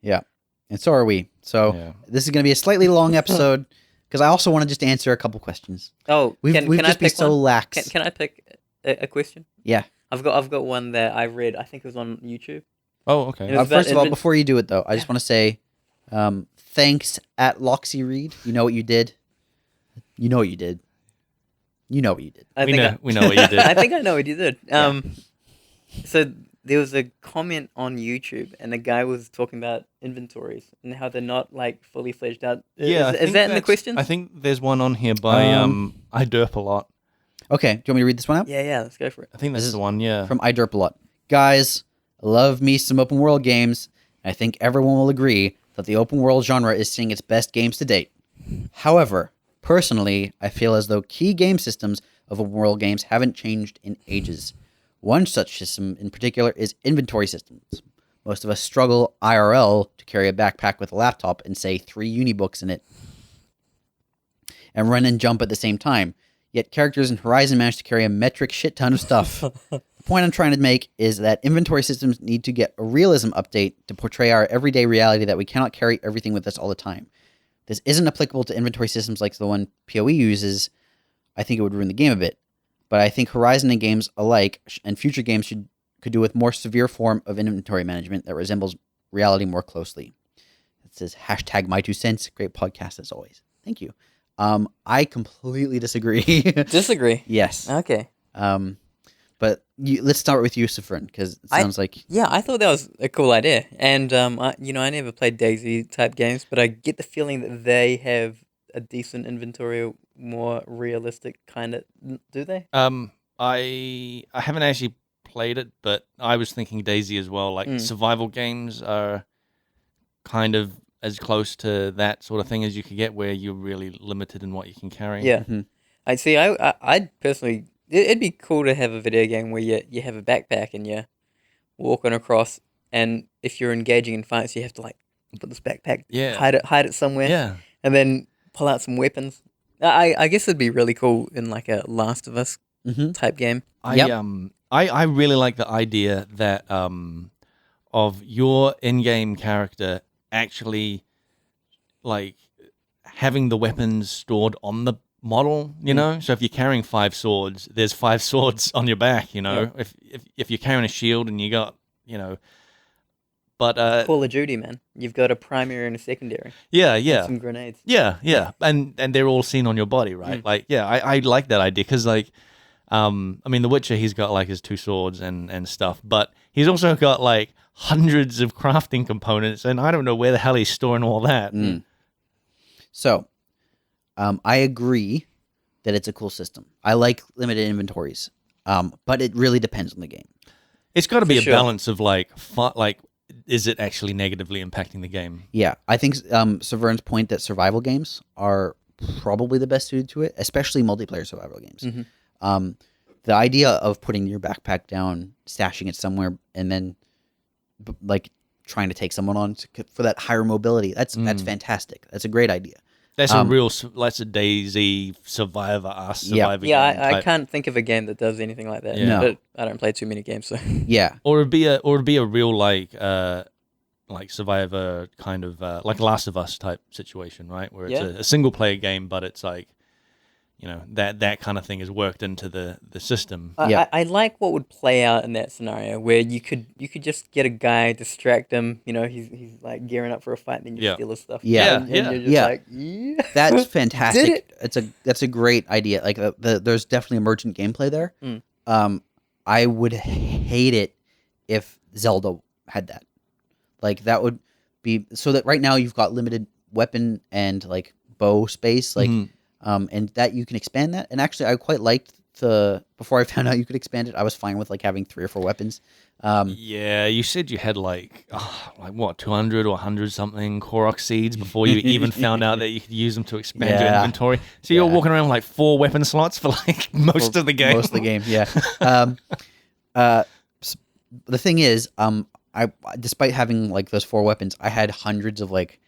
Yeah. And so are we. So Yeah. this is going to be a slightly long episode because I also want to just answer a couple questions. Oh, We've can I just been pick so one? lax. Can I pick a question? Yeah. I've got one that I read. I think it was on YouTube. Oh, okay. It was about First of all, inven- before you do it, though, I just want to say thanks at Loxy Reed. You know what you did. You know what you did. You know what you did. I we think know we know what you did. I think I know what you did. So there was a comment on YouTube, and the guy was talking about inventories and how they're not like fully fledged out. Yeah, I is think that in the that's- questions? I think there's one on here by I derp a lot. Okay. Do you want me to read this one out? Yeah, let's go for it. I think that's This is the one. Yeah. From I Derp a Lot. Guys, I love me some open world games. And I think everyone will agree that the open world genre is seeing its best games to date. However, personally, I feel as though key game systems of open world games haven't changed in ages. One such system in particular is inventory systems. Most of us struggle IRL to carry a backpack with a laptop and say 3 unibooks in it and run and jump at the same time. Yet characters in Horizon manage to carry a metric shit ton of stuff. The point I'm trying to make is that inventory systems need to get a realism update to portray our everyday reality that we cannot carry everything with us all the time. This isn't applicable to inventory systems like the one PoE uses. I think it would ruin the game a bit. But I think Horizon and games alike and future games could do with more severe form of inventory management that resembles reality more closely. It says hashtag my 2 cents. Great podcast as always. Thank you. I completely disagree. Disagree. Yes. Okay. But let's start with you, Saveun, because it sounds like Yeah, I thought that was a cool idea, and I never played Daisy type games, but I get the feeling that they have a decent inventory, more realistic kind of. Do they? I haven't actually played it, but I was thinking Daisy as well. Like survival games are kind of as close to that sort of thing as you could get, where you're really limited in what you can carry. Yeah. Mm-hmm. I see. I'd personally, it'd be cool to have a video game where you have a backpack and you're walking across, and if you're engaging in fights, you have to like put this backpack, hide it somewhere, Yeah. and then pull out some weapons. I guess it'd be really cool in like a Last of Us type game. I really like the idea that of your in-game character actually like having the weapons stored on the model, you know? So if you're carrying 5 swords, there's 5 swords on your back, you know? If you're carrying a shield and you got, you know, but Call of Duty, man. You've got a primary and a secondary. yeah, And some grenades. yeah, and they're all seen on your body, right? Like, yeah, I like that idea because, like, I mean, The Witcher, he's got like his 2 swords and stuff, but he's also got like hundreds of crafting components, and I don't know where the hell he's storing all that. So, I agree that it's a cool system. I like limited inventories, but it really depends on the game. It's got to be a sure. balance of like, is it actually negatively impacting the game? Yeah, I think Saveun's point that survival games are probably the best suited to it, especially multiplayer survival games. The idea of putting your backpack down, stashing it somewhere, and then like trying to take someone on for that higher mobility, that's fantastic. That's a great idea. That's that's a Daisy survivor Yeah, game I type. can't think of a game that does anything like that. Yeah. No. But I don't play too many games, so. Yeah, Or it'd be a real like survivor kind of like Last of Us type situation, right? Where it's a single player game, but it's like that kind of thing is worked into the system. Yeah. I like what would play out in that scenario where you could just get a guy, distract him. He's like gearing up for a fight, and then you Yeah. steal his stuff. Yeah. and you're just Yeah. like, yeah. That's fantastic. Did it? That's a great idea. Like there's definitely emergent gameplay there. I would hate it if Zelda had that. Like that would be so that right now you've got limited weapon and like bow space, like and that you can expand that. And actually, I quite liked before I found out you could expand it. I was fine with like having 3 or 4 weapons. Yeah, you said you had like what 200 or 100 something Korok seeds before you even found out that you could use them to expand your Yeah. inventory. So you're walking around with like 4 weapon slots for like most of the game. Most of the game, yeah. The thing is, I despite having like those 4 weapons, I had hundreds of like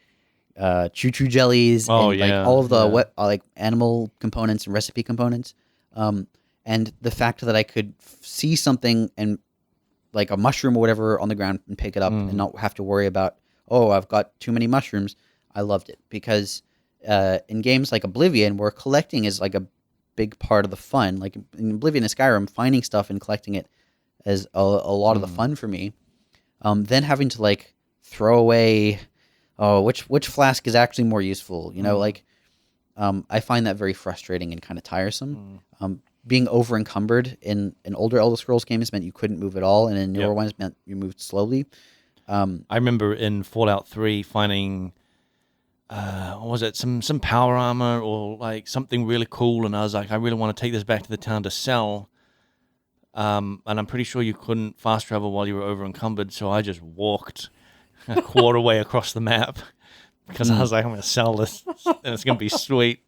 choo-choo jellies and like all of the like animal components and recipe components. And the fact that I could see something and like a mushroom or whatever on the ground and pick it up and not have to worry about, oh, I've got too many mushrooms. I loved it because in games like Oblivion, where collecting is like a big part of the fun, like in Oblivion and Skyrim, finding stuff and collecting it is a lot of the fun for me. Then having to like throw away, which flask is actually more useful, like I find that very frustrating and kind of tiresome. Being over encumbered in older Elder Scrolls games meant you couldn't move at all, and in newer ones meant you moved slowly. I remember in Fallout 3 finding, what was it, some power armor or like something really cool, and I was like, I really want to take this back to the town to sell. And I'm pretty sure you couldn't fast travel while you were over encumbered, so I just walked a quarter way across the map because I was like, I'm going to sell this, and it's going to be sweet.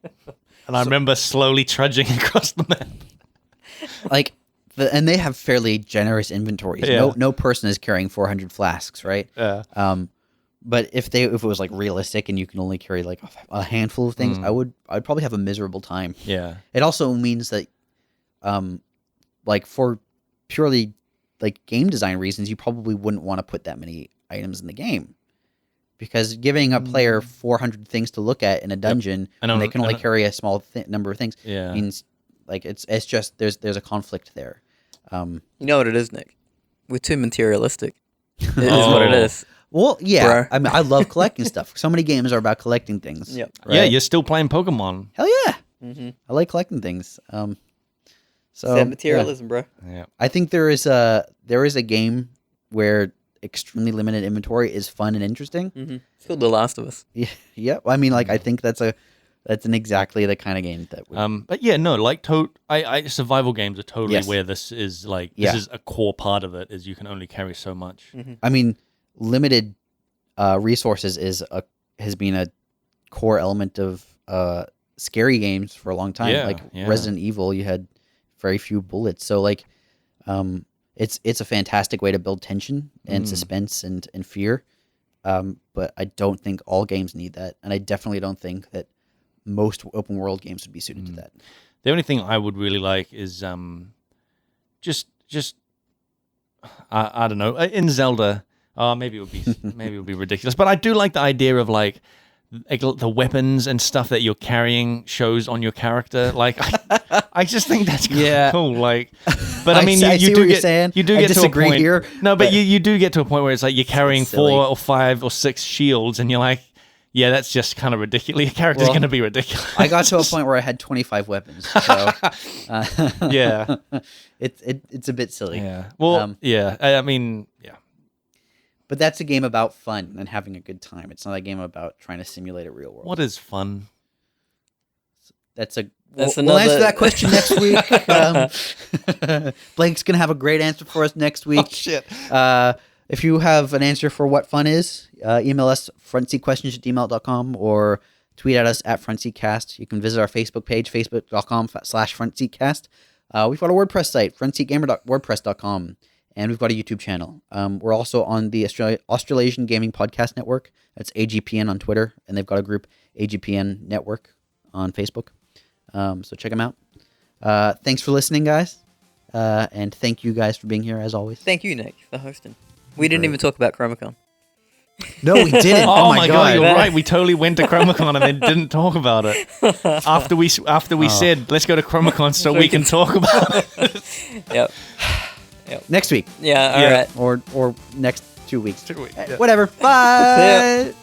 And I remember slowly trudging across the map. Like, and they have fairly generous inventories. Yeah. No person is carrying 400 flasks, right? Yeah. But if it was like realistic and you can only carry like a handful of things, I'd probably have a miserable time. Yeah. It also means that, like for purely like game design reasons, you probably wouldn't want to put that many items in the game. Because giving a player 400 things to look at in a dungeon, and they can only carry a small number of things, means like it's just there's a conflict there. You know what it is, Nick? We're too materialistic. It is what it is. Well, yeah. Bro. I mean, I love collecting stuff. So many games are about collecting things. Yep. Right? Yeah, you're still playing Pokemon. Hell yeah. I like collecting things. So Sad materialism, bro. Yeah. I think there is a game where extremely limited inventory is fun and interesting. It's called The Last of Us. Yeah. I mean, like I think that's an exactly the kind of game that would... But yeah, no, like survival games are totally where this is like this is a core part of it, is you can only carry so much. I mean, limited resources has been a core element of scary games for a long time. Resident Evil, you had very few bullets, so like it's a fantastic way to build tension and suspense and fear. But I don't think all games need that, and I definitely don't think that most open world games would be suited to that. The only thing I would really like is just I don't know, in Zelda. Maybe it would be ridiculous, but I do like the idea of like the weapons and stuff that you're carrying shows on your character. Like, I just think that's cool. Like, but I mean, you do get to a point here. No, but you do get to a point where it's like you're carrying 4 or 5 or 6 shields, and you're like, yeah, that's just kind of ridiculous. Your character's going to be ridiculous. I got to a point where I had 25 weapons. So, yeah, it's a bit silly. Yeah. Well, I mean, yeah. But that's a game about fun and having a good time. It's not a game about trying to simulate a real world. What is fun? We'll answer that question next week. Blake's going to have a great answer for us next week. Oh, shit. If you have an answer for what fun is, email us frontseatquestions@gmail.com or tweet at us at frontseatcast. You can visit our Facebook page, facebook.com/frontseatcast. We've got a WordPress site, frontseatgamer.wordpress.com. And we've got a YouTube channel. We're also on the Australasian Gaming Podcast Network. That's AGPN on Twitter. And they've got a group, AGPN Network, on Facebook. So check them out. Thanks for listening, guys. And thank you guys for being here, as always. Thank you, Nick, for hosting. We didn't even talk about ChromaCon. No, we didn't. Oh, my god, you're God. right. We totally went to ChromaCon and then didn't talk about it. After we said, let's go to ChromaCon so we can talk about it. Yep. Next week. Yeah. All right. Or next 2 weeks. 2 weeks, yeah. Whatever. Bye.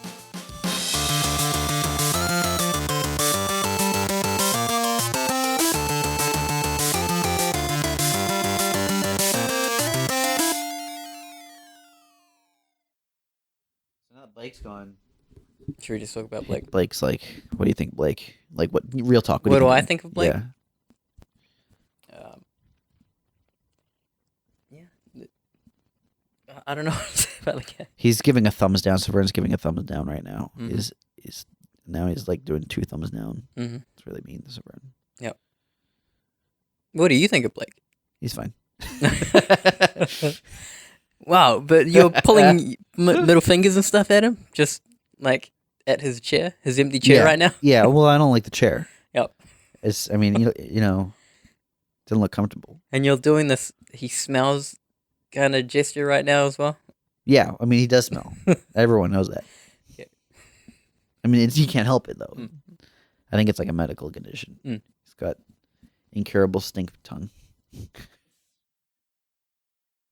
So now Blake's gone. Should we just talk about Blake? Blake's like, what do you think, Blake? Like, what? Real talk. What do I think of Blake? Yeah. I don't know what to say about the guy. He's giving a thumbs down. Saveun's giving a thumbs down right now. Mhm. He's like doing 2 thumbs down. Mm-hmm. It's really mean to Saveun. Yep. What do you think of Blake? He's fine. Wow, but you're pulling middle fingers and stuff at him, just like at his chair, his empty chair right now. Yeah. Well, I don't like the chair. Yep. I mean, you know, doesn't look comfortable. And you're doing this. He smells kind of gesture right now as well. Yeah. I mean, he does smell. Everyone knows that. Yeah. I mean, he can't help it though. Mm. I think it's like a medical condition. Mm. He's got incurable stink tongue.